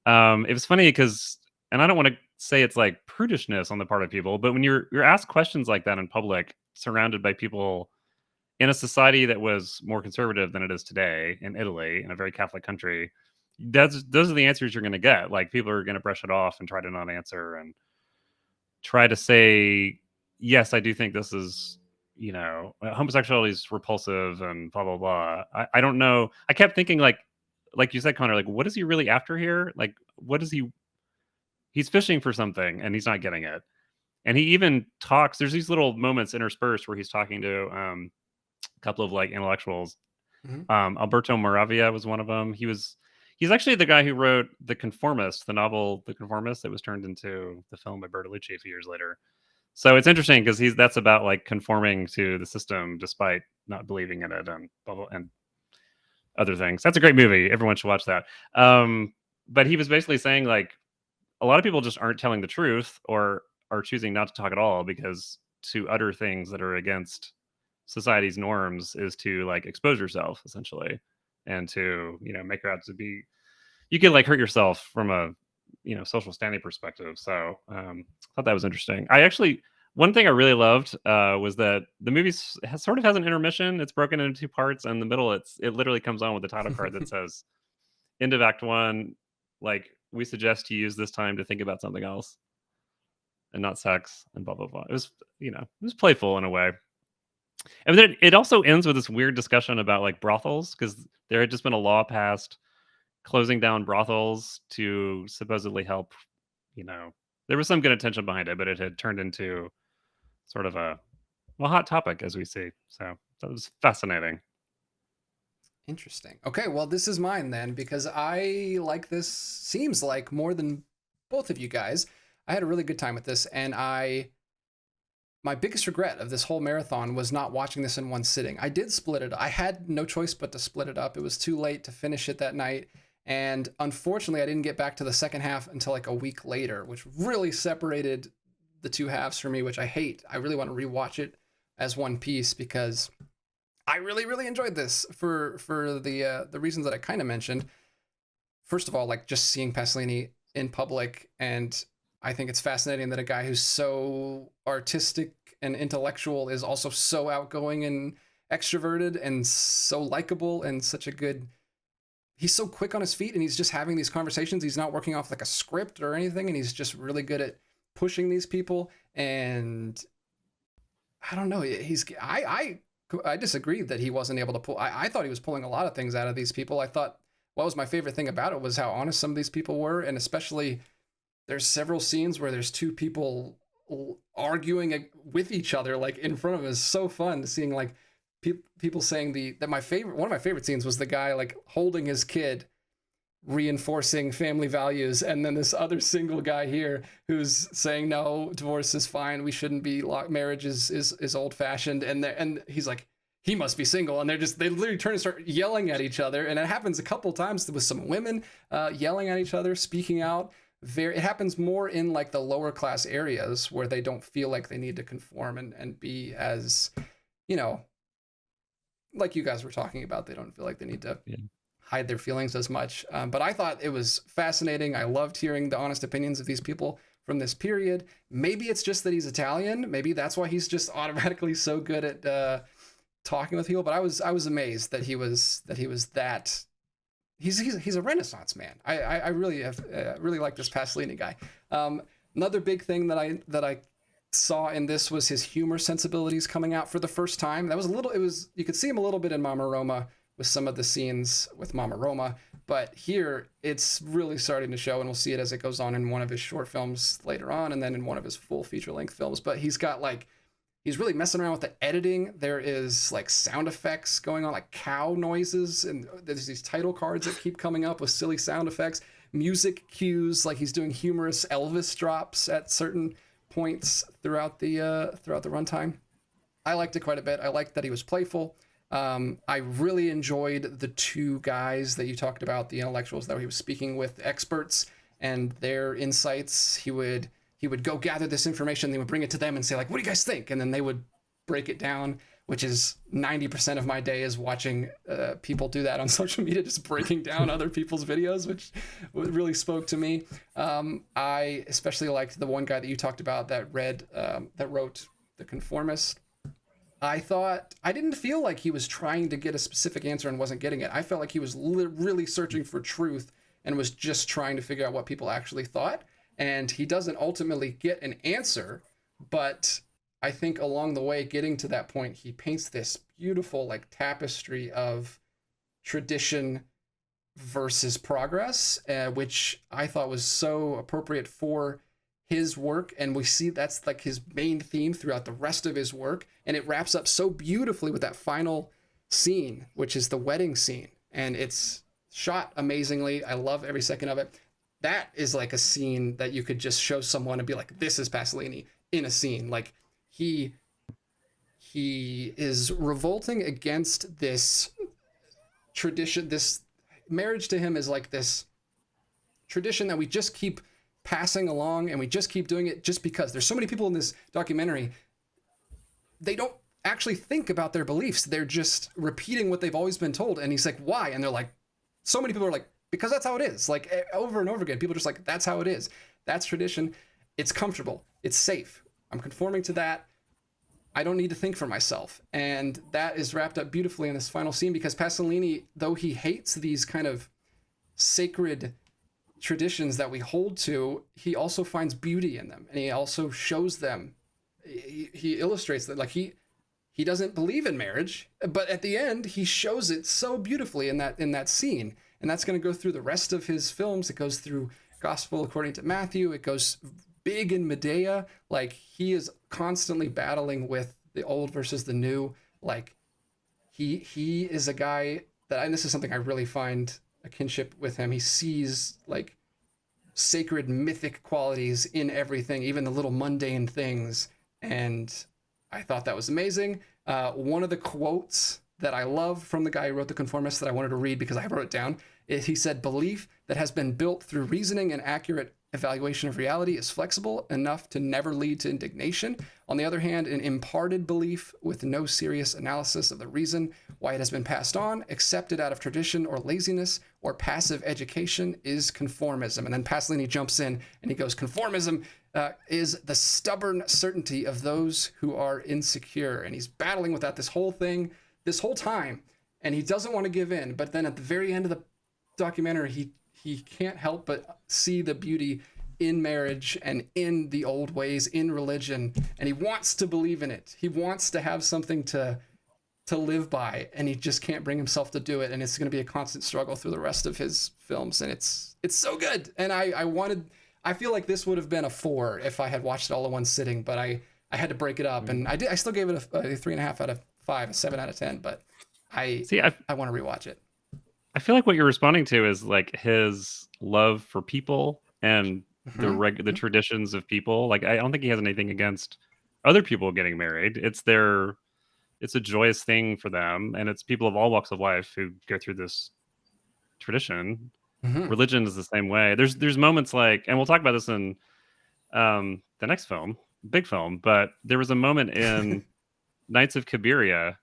Speaker 2: It was funny because, and I don't want to say it's like prudishness on the part of people, but when you're asked questions like that in public, surrounded by people in a society that was more conservative than it is today in Italy, in a very Catholic country, those are the answers you're going to get. Like people are going to brush it off and try to not answer and try to say, yes, I do think this is, homosexuality is repulsive and blah blah blah. I don't know. I kept thinking like you said, Connor, like what is he really after here? Like what is he's fishing for something and he's not getting it. And he even talks, there's these little moments interspersed where he's talking to a couple of like intellectuals.
Speaker 1: Mhm.
Speaker 2: Alberto Moravia was one of them. He's actually the guy who wrote The Conformist, the novel The Conformist that was turned into the film by Bertolucci a few years later. So it's interesting because that's about like conforming to the system despite not believing in it and blah, blah, and other things. That's a great movie. Everyone should watch that. But he was basically saying like a lot of people just aren't telling the truth or are choosing not to talk at all because to utter things that are against society's norms is to like expose yourself essentially and to make her out to be, you can like hurt yourself from a social standing perspective. So I thought that was interesting. I actually, one thing I really loved was that the movie sort of has an intermission. It's broken into two parts, and in the middle it literally comes on with the title card that says end of act one, like we suggest you use this time to think about something else and not sex and blah blah blah. It was it was playful in a way. And then it also ends with this weird discussion about like brothels because there had just been a law passed closing down brothels to supposedly help, there was some good intention behind it, but it had turned into sort of a hot topic as we see. So that was fascinating.
Speaker 1: Interesting. Okay, well, this is mine then because I like this, seems like more than both of you guys. I had a really good time with this, and my biggest regret of this whole marathon was not watching this in one sitting. I did split it. I had no choice but to split it up. It was too late to finish it that night. And unfortunately, I didn't get back to the second half until like a week later, which really separated the two halves for me, which I hate. I really want to rewatch it as one piece because I really, really enjoyed this for the reasons that I kind of mentioned. First of all, like just seeing Pasolini in public, and I think it's fascinating that a guy who's so artistic and intellectual is also so outgoing and extroverted and so likable and such a good. He's so quick on his feet and he's just having these conversations. He's not working off like a script or anything, and he's just really good at pushing these people. And I don't know. I disagreed that he wasn't able to pull. I thought he was pulling a lot of things out of these people. I thought what was my favorite thing about it was how honest some of these people were, and especially there's several scenes where there's two people arguing with each other like in front of us. So fun seeing like people saying one of my favorite scenes was the guy like holding his kid, reinforcing family values, and then this other single guy here who's saying no, divorce is fine, we shouldn't be marriage is old fashioned, and he's like he must be single, and they literally turn and start yelling at each other, and it happens a couple times with some women yelling at each other, speaking out. It happens more in like the lower class areas where they don't feel like they need to conform and be as like you guys were talking about, they don't feel like they need to hide their feelings as much. But I thought it was fascinating. I loved hearing the honest opinions of these people from this period. Maybe it's just that he's Italian. Maybe that's why he's just automatically so good at talking with people. But I was amazed that he was that. He's a Renaissance man. I really have really like this Pasolini guy. Another big thing that I saw in this was his humor sensibilities coming out for the first time. That was you could see him a little bit in Mama Roma with some of the scenes with Mama Roma, but here it's really starting to show, and we'll see it as it goes on in one of his short films later on, and then in one of his full feature-length films. But he's really messing around with the editing. There is like sound effects going on, like cow noises, and there's these title cards that keep coming up with silly sound effects, music cues, like he's doing humorous Elvis drops at certain points throughout the runtime. I liked it quite a bit. I liked that he was playful. I really enjoyed the two guys that you talked about, the intellectuals that he was speaking with, experts and their insights. He would go gather this information, they would bring it to them and say like, what do you guys think? And then they would break it down which is 90% of my day is watching people do that on social media, just breaking down other people's videos, which really spoke to me. I especially liked the one guy that you talked about that wrote The Conformist. I didn't feel like he was trying to get a specific answer and wasn't getting it. I felt like he was really searching for truth and was just trying to figure out what people actually thought. And he doesn't ultimately get an answer, but I think along the way, getting to that point, he paints this beautiful like tapestry of tradition versus progress, which I thought was so appropriate for his work. And we see that's like his main theme throughout the rest of his work. And it wraps up so beautifully with that final scene, which is the wedding scene. And it's shot amazingly. I love every second of it. That is like a scene that you could just show someone and be like, this is Pasolini in a scene. Like, he is revolting against this tradition. This marriage to him is like this tradition that we just keep passing along, and we just keep doing it just because. There's so many people in this documentary, they don't actually think about their beliefs. They're just repeating what they've always been told. And he's like, why? And they're like, so many people are like, because that's how it is. Like, over and over again, people are just like, that's how it is. That's tradition. It's comfortable. It's safe. I'm conforming to that. I don't need to think for myself. And that is wrapped up beautifully in this final scene, because Pasolini, though he hates these kind of sacred traditions that we hold to, he also finds beauty in them, and he also shows them. He illustrates that, like, he doesn't believe in marriage, but at the end he shows it so beautifully in that scene. And that's going to go through the rest of his films. It goes through Gospel According to Matthew. It goes big in Medea. Like, he is constantly battling with the old versus the new. Like, he is a guy that, and this is something I really find a kinship with him. He sees like sacred mythic qualities in everything, even the little mundane things. And I thought that was amazing. One of the quotes that I love from the guy who wrote The Conformist that I wanted to read because I wrote it down, is he said, "Belief that has been built through reasoning and accurate evaluation of reality is flexible enough to never lead to indignation. On the other hand, an imparted belief with no serious analysis of the reason why it has been passed on, accepted out of tradition or laziness or passive education, is conformism." And then Pasolini jumps in and he goes, "Conformism is the stubborn certainty of those who are insecure." And he's battling with that this whole time, and he doesn't want to give in. But then at the very end of the documentary, he can't help but see the beauty in marriage and in the old ways, in religion, and he wants to believe in it. He wants to have something to live by, and he just can't bring himself to do it. And it's going to be a constant struggle through the rest of his films, and it's so good. And I feel like this would have been a 4 if I had watched it all in one sitting, but I had to break it up, and I still gave it a 3.5 out of 5, a 7 out of 10, but I want to rewatch it.
Speaker 2: I feel like what you're responding to is like his love for people and the traditions of people. Like, I don't think he has anything against other people getting married. It's a joyous thing for them, and it's people of all walks of life who go through this tradition. Religion is the same way. There's moments like, and we'll talk about this in the next film, big film, but there was a moment in Knights of Cabiria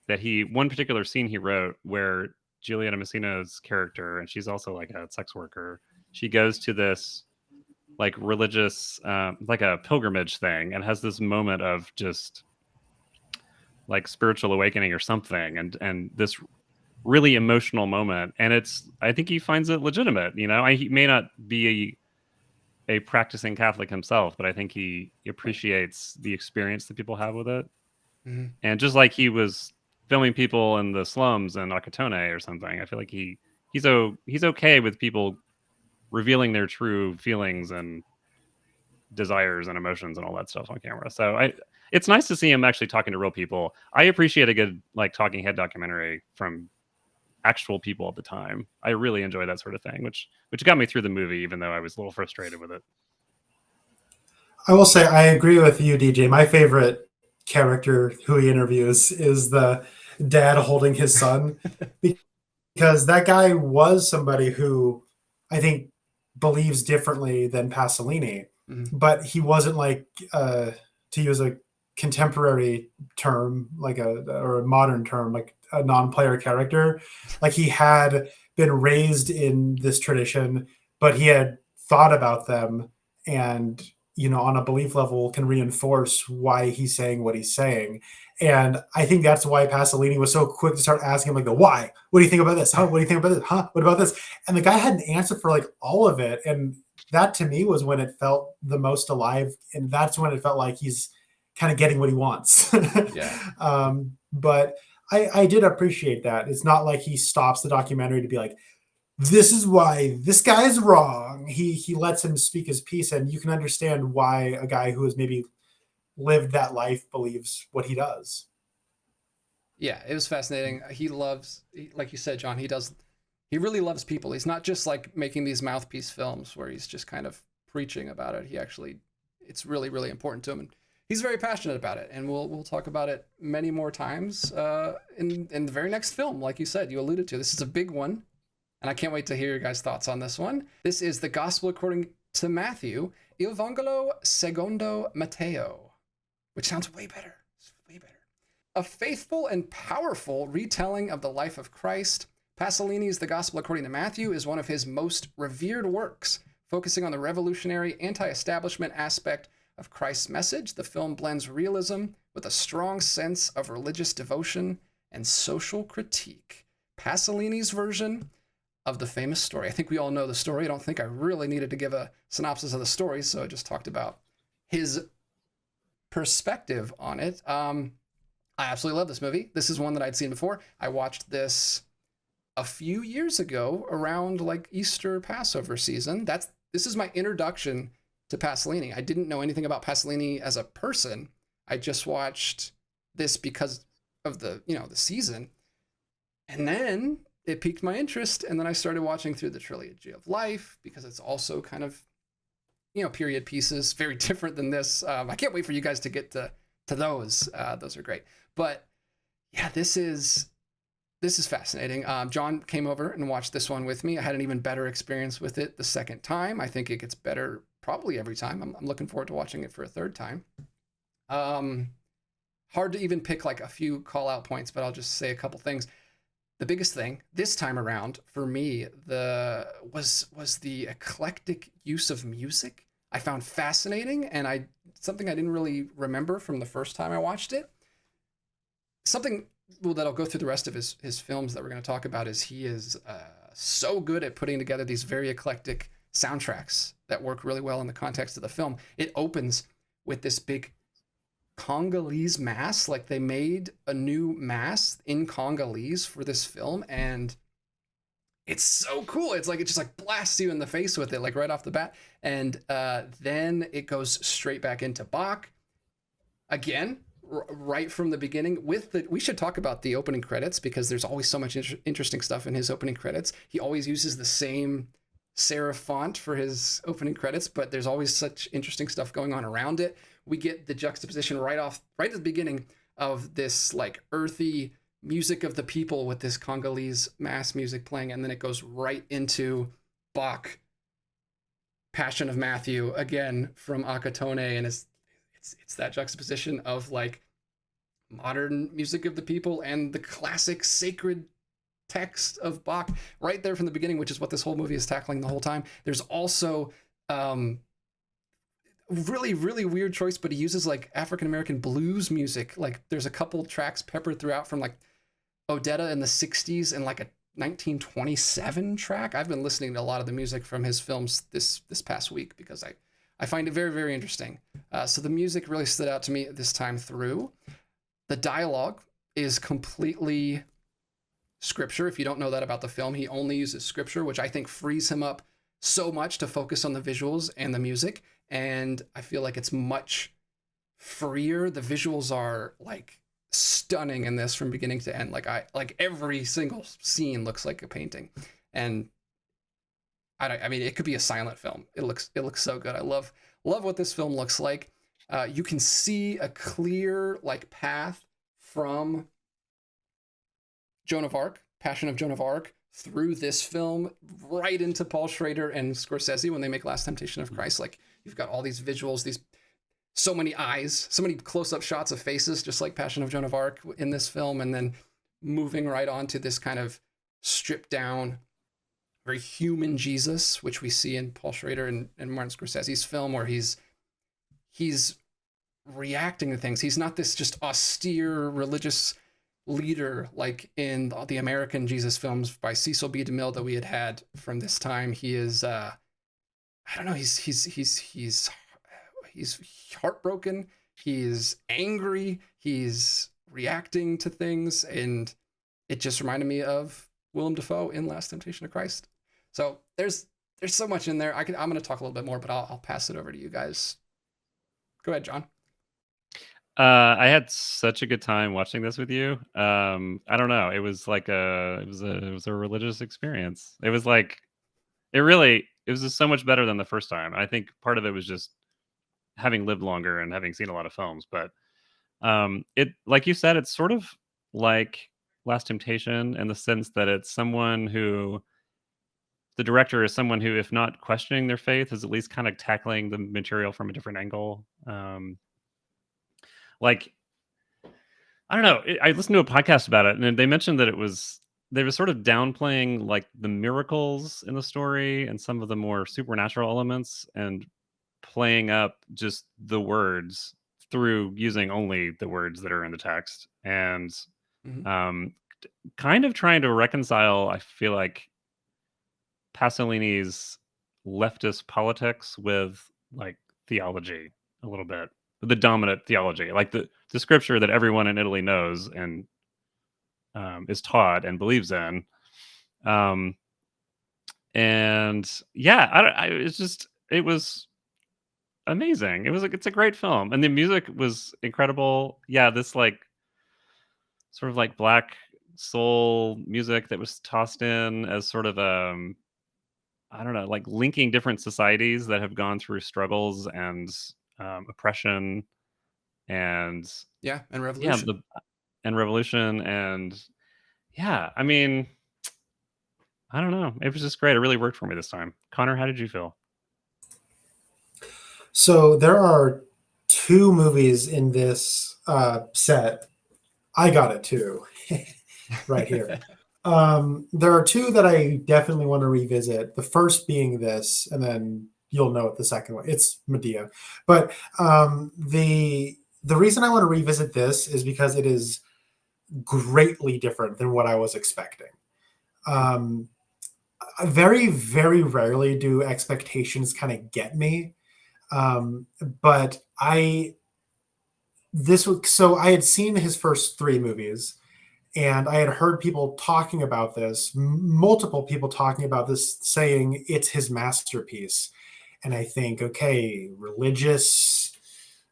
Speaker 2: that one particular scene he wrote where Juliana Messina's character, and she's also like a sex worker, she goes to this like religious, like a pilgrimage thing, and has this moment of just like spiritual awakening or something, and this really emotional moment. And I think he finds it legitimate. You know, he may not be a practicing Catholic himself, but I think he appreciates the experience that people have with it. And just like he was filming people in the slums in Accattone or something, I feel like he's okay with people revealing their true feelings and desires and emotions and all that stuff on camera. So it's nice to see him actually talking to real people. I appreciate a good like talking head documentary from actual people at the time. I really enjoy that sort of thing, which got me through the movie, even though I was a little frustrated with it.
Speaker 3: I will say I agree with you, DJ. My favorite character who he interviews is the dad holding his son, because that guy was somebody who I think believes differently than Pasolini, but he wasn't like, to use a contemporary term, like or a modern term, like a non-player character. Like he had been raised in this tradition, but he had thought about them, and on a belief level can reinforce why he's saying what he's saying. And I think that's why Pasolini was so quick to start asking him, like, the why. What do you think about this? Huh? What do you think about this? Huh? What about this? And the guy had an answer for like all of it. And that to me was when it felt the most alive. And that's when it felt like he's kind of getting what he wants.
Speaker 1: Yeah.
Speaker 3: But I did appreciate that. It's not like he stops the documentary to be like, this is why this guy is wrong. He lets him speak his piece, and you can understand why a guy who has maybe lived that life believes what he does.
Speaker 1: Yeah, it was fascinating. Like you said, John, he really loves people. He's not just like making these mouthpiece films where he's just kind of preaching about it. It's really, really important to him. And he's very passionate about it. And we'll talk about it many more times in the very next film. Like you said, you alluded to, this is a big one. And I can't wait to hear your guys' thoughts on this one. This is the Gospel according to Matthew, Il Vangelo secondo Matteo, which sounds way better. It's way better. A faithful and powerful retelling of the life of Christ, Pasolini's The Gospel According to Matthew is one of his most revered works, focusing on the revolutionary anti-establishment aspect of Christ's message. The film blends realism with a strong sense of religious devotion and social critique. Pasolini's version of the famous story. I think we all know the story. I don't think I really needed to give a synopsis of the story, so I just talked about his perspective on it. I absolutely love this movie. This is one that I'd seen before. I watched this a few years ago around like Easter Passover season. This is my introduction to Pasolini. I didn't know anything about Pasolini as a person. I just watched this because of the season. And then it piqued my interest, and then I started watching through the Trilogy of Life because it's also kind of, period pieces, very different than this. I can't wait for you guys to get to those. Those are great. But yeah, this is fascinating. John came over and watched this one with me. I had an even better experience with it the second time. I think it gets better probably every time. I'm looking forward to watching it for a third time. Hard to even pick like a few call out points, but I'll just say a couple things. The biggest thing this time around for me was the eclectic use of music. I found fascinating, and something I didn't really remember from the first time I watched it. Something that I'll go through the rest of his films that we're going to talk about is he is so good at putting together these very eclectic soundtracks that work really well in the context of the film. It opens with this big Congolese mass. Like they made a new mass in Congolese for this film, and it's so cool. It's like it just like blasts you in the face with it, like right off the bat. And then it goes straight back into Bach again, right from the beginning. We should talk about the opening credits because there's always so much interesting stuff in his opening credits. He always uses the same serif font for his opening credits, but there's always such interesting stuff going on around it. We get the juxtaposition right at the beginning of this like earthy music of the people with this Congolese mass music playing, and then it goes right into Bach, Passion of Matthew again from Accattone, and it's that juxtaposition of like modern music of the people and the classic sacred text of Bach right there from the beginning, which is what this whole movie is tackling the whole time. There's also really, really weird choice, but he uses like African-American blues music. Like there's a couple tracks peppered throughout from like Odetta in the 60s and like a 1927 track. I've been listening to a lot of the music from his films this past week because I find it very, very interesting. So the music really stood out to me this time through. The dialogue is completely scripture. If you don't know that about the film, he only uses scripture, which I think frees him up so much to focus on the visuals and the music. And I feel like it's much freer. The visuals are like stunning in this from beginning to end. Like every single scene looks like a painting. And I mean, it could be a silent film. It looks so good. I love what this film looks like. You can see a clear like path from Joan of Arc, Passion of Joan of Arc, through this film right into Paul Schrader and Scorsese when they make Last Temptation of Christ. Like you've got all these visuals, these so many eyes, so many close-up shots of faces, just like Passion of Joan of Arc in this film, and then moving right on to this kind of stripped down, very human Jesus, which we see in Paul Schrader and Martin Scorsese's film, where he's reacting to things. He's not this just austere religious leader like in the American Jesus films by Cecil B. DeMille that we had from this time. He is I don't know, he's heartbroken, he's angry, he's reacting to things, and it just reminded me of Willem Dafoe in Last Temptation of Christ. So there's so much in there. I'm going to talk a little bit more, but I'll pass it over to you guys. Go ahead, John.
Speaker 2: I had such a good time watching this with you. I don't know. It was like it was a religious experience. It was like, it was just so much better than the first time. I think part of it was just having lived longer and having seen a lot of films, but it, like you said, it's sort of like Last Temptation in the sense that it's someone who, the director is someone who, if not questioning their faith, is at least kind of tackling the material from a different angle. Like, I don't know. I listened to a podcast about it, and they mentioned that they were sort of downplaying like the miracles in the story and some of the more supernatural elements, and playing up just the words through using only the words that are in the text, and kind of trying to reconcile, I feel like, Pasolini's leftist politics with like theology a little bit, the dominant theology, like the scripture that everyone in Italy knows and is taught and believes in. And yeah, it was amazing. It's a great film, and the music was incredible. Yeah, this like sort of like black soul music that was tossed in as sort of I don't know, like linking different societies that have gone through struggles and oppression and
Speaker 1: and revolution.
Speaker 2: Revolution, and yeah, I mean, I don't know, it was just great. It really worked for me this time. Connor, how did you feel?
Speaker 3: So there are 2 movies in this set. I got it too, right here. There are 2 that I definitely want to revisit. The first being this, and then you'll know what the second one. It's Medea. But the reason I want to revisit this is because it is greatly different than what I was expecting. Very, very rarely do expectations kind of get me. But I had seen his first 3 movies, and I had heard people talking about this, multiple people talking about this, saying it's his masterpiece. And I think, okay, religious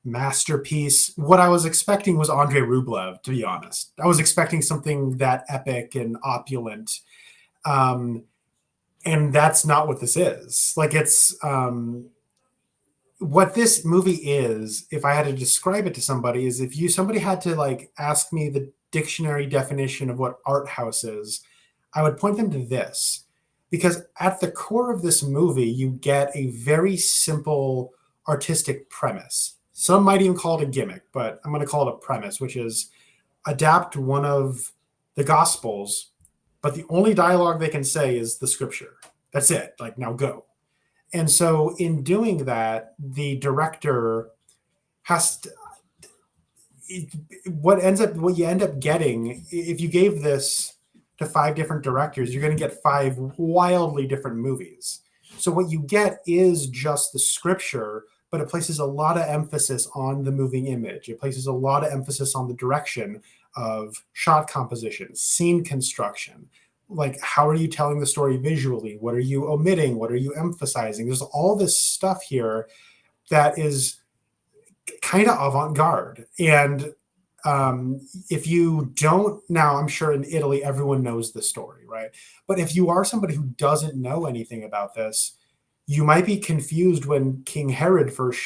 Speaker 3: masterpiece. What I was expecting was Andrei Rublev, to be honest. I was expecting something that epic and opulent. And that's not what this is. Like, it's what this movie is, if I had to describe it to somebody, is if somebody had to like ask me the dictionary definition of what art house is, I would point them to this. Because at the core of this movie, you get a very simple artistic premise. Some might even call it a gimmick, but I'm going to call it a premise, which is adapt one of the Gospels, but the only dialogue they can say is the scripture. That's it. Like, now go. And so in doing that, the director has to, what you end up getting, if you gave this to 5 different directors, you're going to get 5 wildly different movies. So what you get is just the scripture, but it places a lot of emphasis on the moving image. It places a lot of emphasis on the direction of shot composition, scene construction. Like, how are you telling the story visually? What are you omitting? What are you emphasizing? There's all this stuff here that is kind of avant-garde. And if you don't, now I'm sure in Italy, everyone knows the story, right? But if you are somebody who doesn't know anything about this, you might be confused when King Herod first,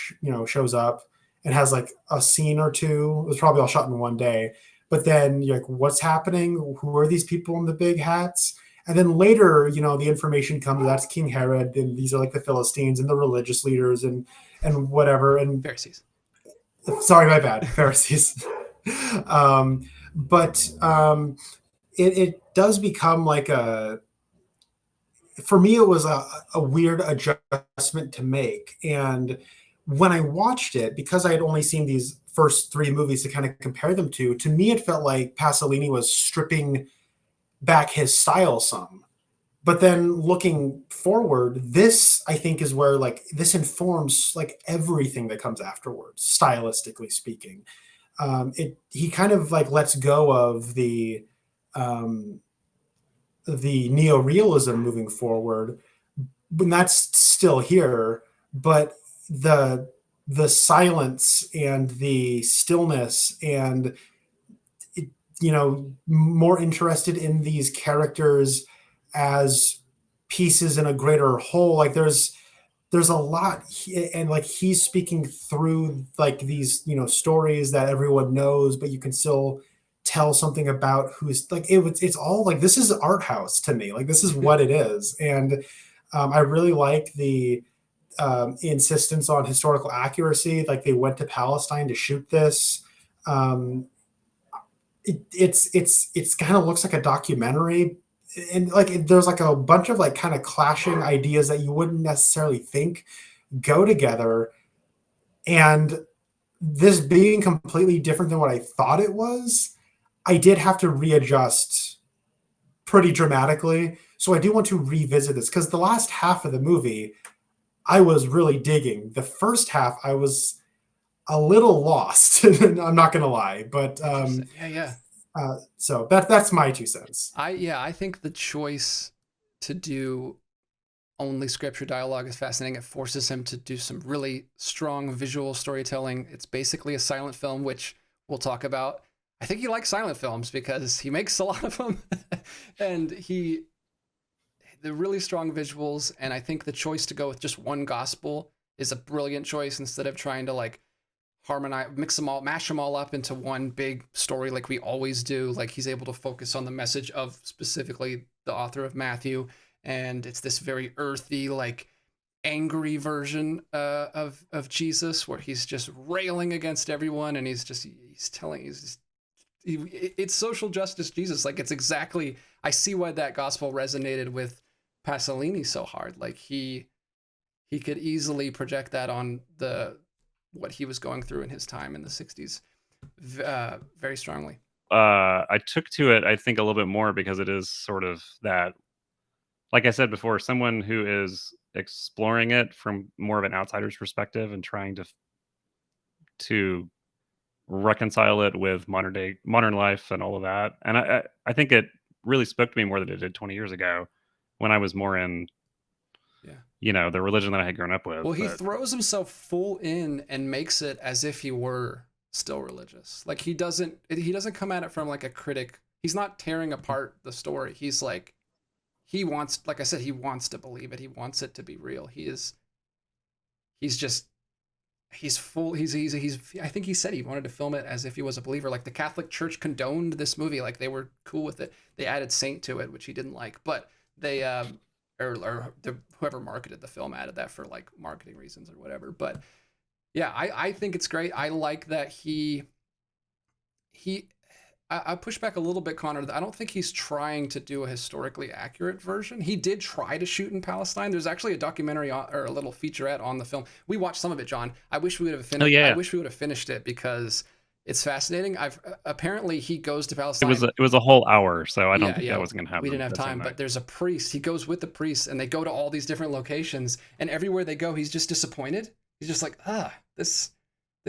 Speaker 3: shows up and has like a scene or 2. It was probably all shot in one day. But then you're like, what's happening? Who are these people in the big hats? And then later, the information comes, that's King Herod, and these are like the Philistines and the religious leaders and whatever. And
Speaker 1: Pharisees.
Speaker 3: Sorry, my bad. Pharisees. But it does become like for me, it was a weird adjustment to make. And when I watched it, because I had only seen these first three movies to kind of compare them to me, it felt like Pasolini was stripping back his style some. But then looking forward, this I think is where like this informs like everything that comes afterwards, stylistically speaking. He kind of like lets go of um, the neorealism moving forward, when that's still here, but the the silence and the stillness and it, more interested in these characters as pieces in a greater whole. Like there's a lot, and like he's speaking through like these stories that everyone knows, but you can still tell something about who's like it's all like this is art house to me. Like this is what it is. And I really like the insistence on historical accuracy. Like they went to Palestine to shoot this. um, it's kind of looks like a documentary, and like there's like a bunch of like kind of clashing ideas that you wouldn't necessarily think go together. And this being completely different than what I thought it was, I did have to readjust pretty dramatically. So I do want to revisit this because the last half of the movie I was really digging. The first half I was a little lost. I'm not gonna lie, but
Speaker 1: Yeah.
Speaker 3: so that's my 2 cents.
Speaker 1: I think the choice to do only scripture dialogue is fascinating. It forces him to do some really strong visual storytelling. It's basically a silent film, which we'll talk about. I think he likes silent films because he makes a lot of them. And the really strong visuals, and I think the choice to go with just one gospel is a brilliant choice instead of trying to like harmonize, mix them all, mash them all up into one big story like we always do. Like he's able to focus on the message of specifically the author of Matthew, and it's this very earthy, like angry version of Jesus, where he's just railing against everyone, and it's social justice Jesus. Like it's exactly, I see why that gospel resonated with Pasolini so hard. Like he could easily project that on what he was going through in his time in the 60s very strongly.
Speaker 2: I took to it, I think, a little bit more because it is sort of that, like I said before, someone who is exploring it from more of an outsider's perspective and trying to reconcile it with modern life and all of that. And I think it really spoke to me more than it did 20 years ago when I was more in the religion that I had grown up with.
Speaker 1: Well, he throws himself full in and makes it as if he were still religious. Like he doesn't come at it from like a critic. He's not tearing apart the story. He's like, he wants, like I said, he wants to believe it. He wants it to be real. He's full. I think he said he wanted to film it as if he was a believer. Like the Catholic Church condoned this movie. Like they were cool with it. They added saint to it, which he didn't like, but they, whoever marketed the film added that for like marketing reasons or whatever. But yeah, I think it's great. I like that I push back a little bit, Connor. I don't think he's trying to do a historically accurate version. He did try to shoot in Palestine. There's actually a documentary or a little featurette on the film. We watched some of it, John. I wish we would have finished.
Speaker 2: Oh, yeah.
Speaker 1: I wish we would have finished it because it's fascinating. Apparently he goes to Palestine.
Speaker 2: It was a whole hour, so I don't think that was going to happen.
Speaker 1: We didn't have time, but there's a priest. He goes with the priest, and they go to all these different locations, and everywhere they go, he's just disappointed. He's just like, this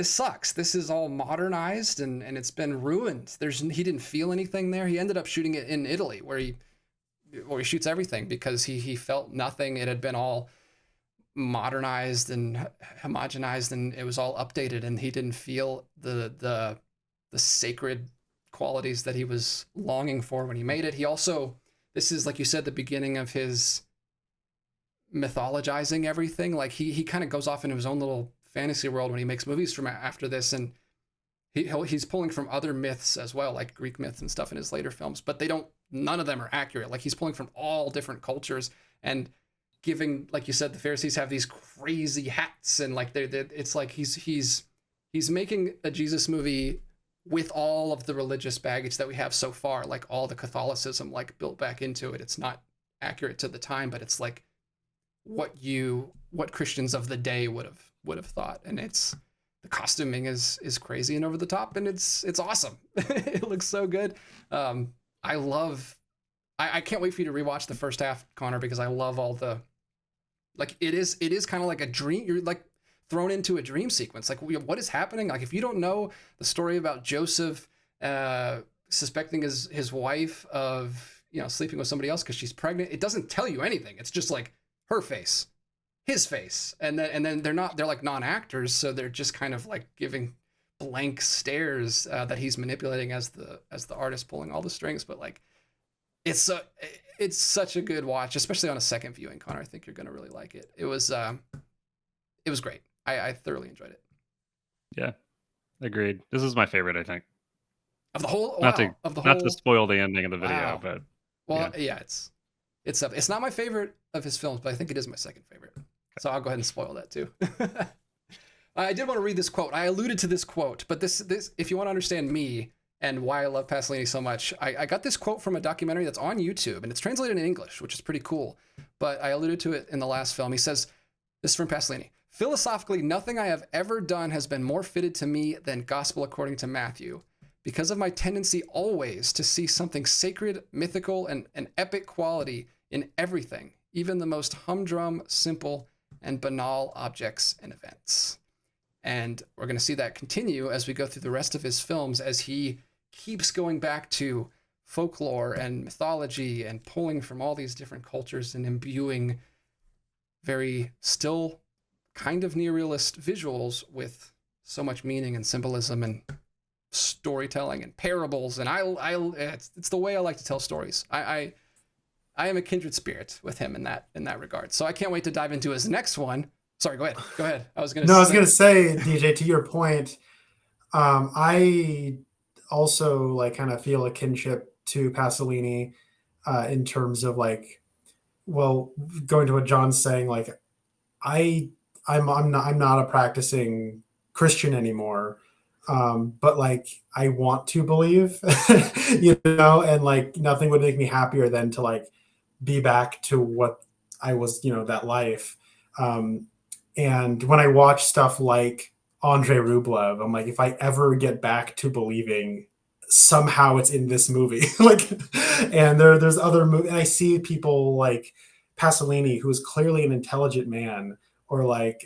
Speaker 1: sucks. This is all modernized and it's been ruined. He didn't feel anything there. He ended up shooting it in Italy where he shoots everything because he felt nothing. It had been all modernized and homogenized and it was all updated, and he didn't feel the sacred qualities that he was longing for when he made it. He also, this is, like you said, the beginning of his mythologizing everything. Like he kind of goes off into his own little fantasy world when he makes movies from after this, and he's pulling from other myths as well, like Greek myths and stuff in his later films, but none of them are accurate. Like he's pulling from all different cultures and giving, like you said, the Pharisees have these crazy hats and like it's like he's he's making a Jesus movie with all of the religious baggage that we have so far, like all the Catholicism like built back into it. It's not accurate to the time, but it's like what Christians of the day would have thought. And it's, the costuming is crazy and over the top, and it's awesome. It looks so good. I can't wait for you to rewatch the first half, Connor, because I love all the, like, it is kind of like a dream. You're like thrown into a dream sequence. Like, what is happening? Like, if you don't know the story about Joseph suspecting his wife of, you know, sleeping with somebody else because she's pregnant, it doesn't tell you anything. It's just like her face, his face, and then they're like non-actors, so they're just kind of like giving blank stares that he's manipulating as the artist pulling all the strings. But like, it's such a good watch, especially on a second viewing, Connor. I think you're gonna really like it. It was great. I thoroughly enjoyed it.
Speaker 2: Yeah, agreed. This is my favorite, I think.
Speaker 1: Of the whole,
Speaker 2: not to spoil the ending of the video,
Speaker 1: wow.
Speaker 2: but
Speaker 1: well, yeah, it's not my favorite of his films, but I think it is my second favorite. So I'll go ahead and spoil that too. I did want to read this quote. I alluded to this quote, but this if you want to understand me and why I love Pasolini so much, I got this quote from a documentary that's on YouTube, and it's translated in English, which is pretty cool. But I alluded to it in the last film. He says, this is from Pasolini: "Philosophically, nothing I have ever done has been more fitted to me than Gospel According to Matthew, because of my tendency always to see something sacred, mythical, and an epic quality in everything, even the most humdrum, simple, and banal objects and events." And we're going to see that continue as we go through the rest of his films, as he keeps going back to folklore and mythology and pulling from all these different cultures and imbuing very still kind of neorealist visuals with so much meaning and symbolism and storytelling and parables. And it's the way I like to tell stories. I am a kindred spirit with him in that regard. So I can't wait to dive into his next one. Sorry, go ahead. I was going to
Speaker 3: say, DJ, to your point, I also like kind of feel a kinship to Pasolini in terms of like, well, going to what John's saying, like I'm not a practicing Christian anymore. But like, I want to believe, you know, and like nothing would make me happier than to like be back to what I was, you know, that life. And when I watch stuff like Andrei Rublev, I'm like, if I ever get back to believing, somehow it's in this movie. Like, and there's other movies, and I see people like Pasolini, who is clearly an intelligent man, or like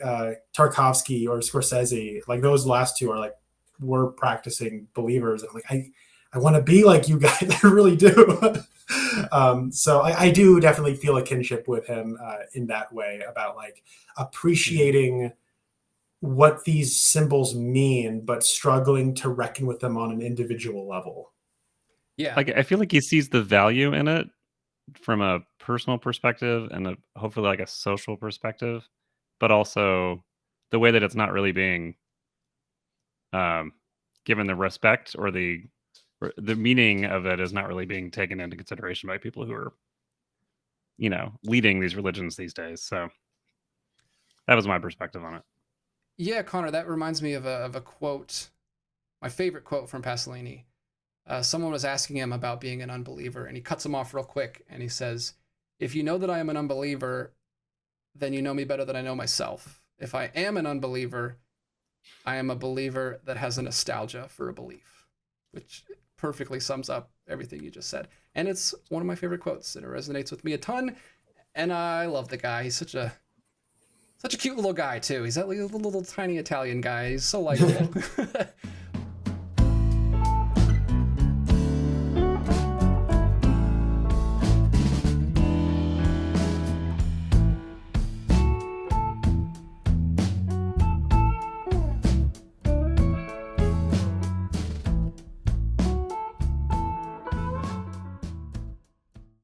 Speaker 3: Tarkovsky or Scorsese. Like those last two are like, we're practicing believers. I'm like, I want to be like you guys. I really do. So I do definitely feel a kinship with him in that way, about like appreciating what these symbols mean, but struggling to reckon with them on an individual level.
Speaker 1: Yeah.
Speaker 2: Like, I feel like he sees the value in it from a personal perspective and hopefully like a social perspective, but also the way that it's not really being given the respect, or the meaning of it is not really being taken into consideration by people who are, you know, leading these religions these days. So that was my perspective on it.
Speaker 1: Yeah, Connor, that reminds me of a quote, my favorite quote from Pasolini. Someone was asking him about being an unbeliever, and he cuts him off real quick, and he says, "If you know that I am an unbeliever, then you know me better than I know myself. If I am an unbeliever, I am a believer that has a nostalgia for a belief," which perfectly sums up everything you just said. And it's one of my favorite quotes, and it resonates with me a ton. And I love the guy. He's such a cute little guy too. He's that little tiny Italian guy. He's so likable.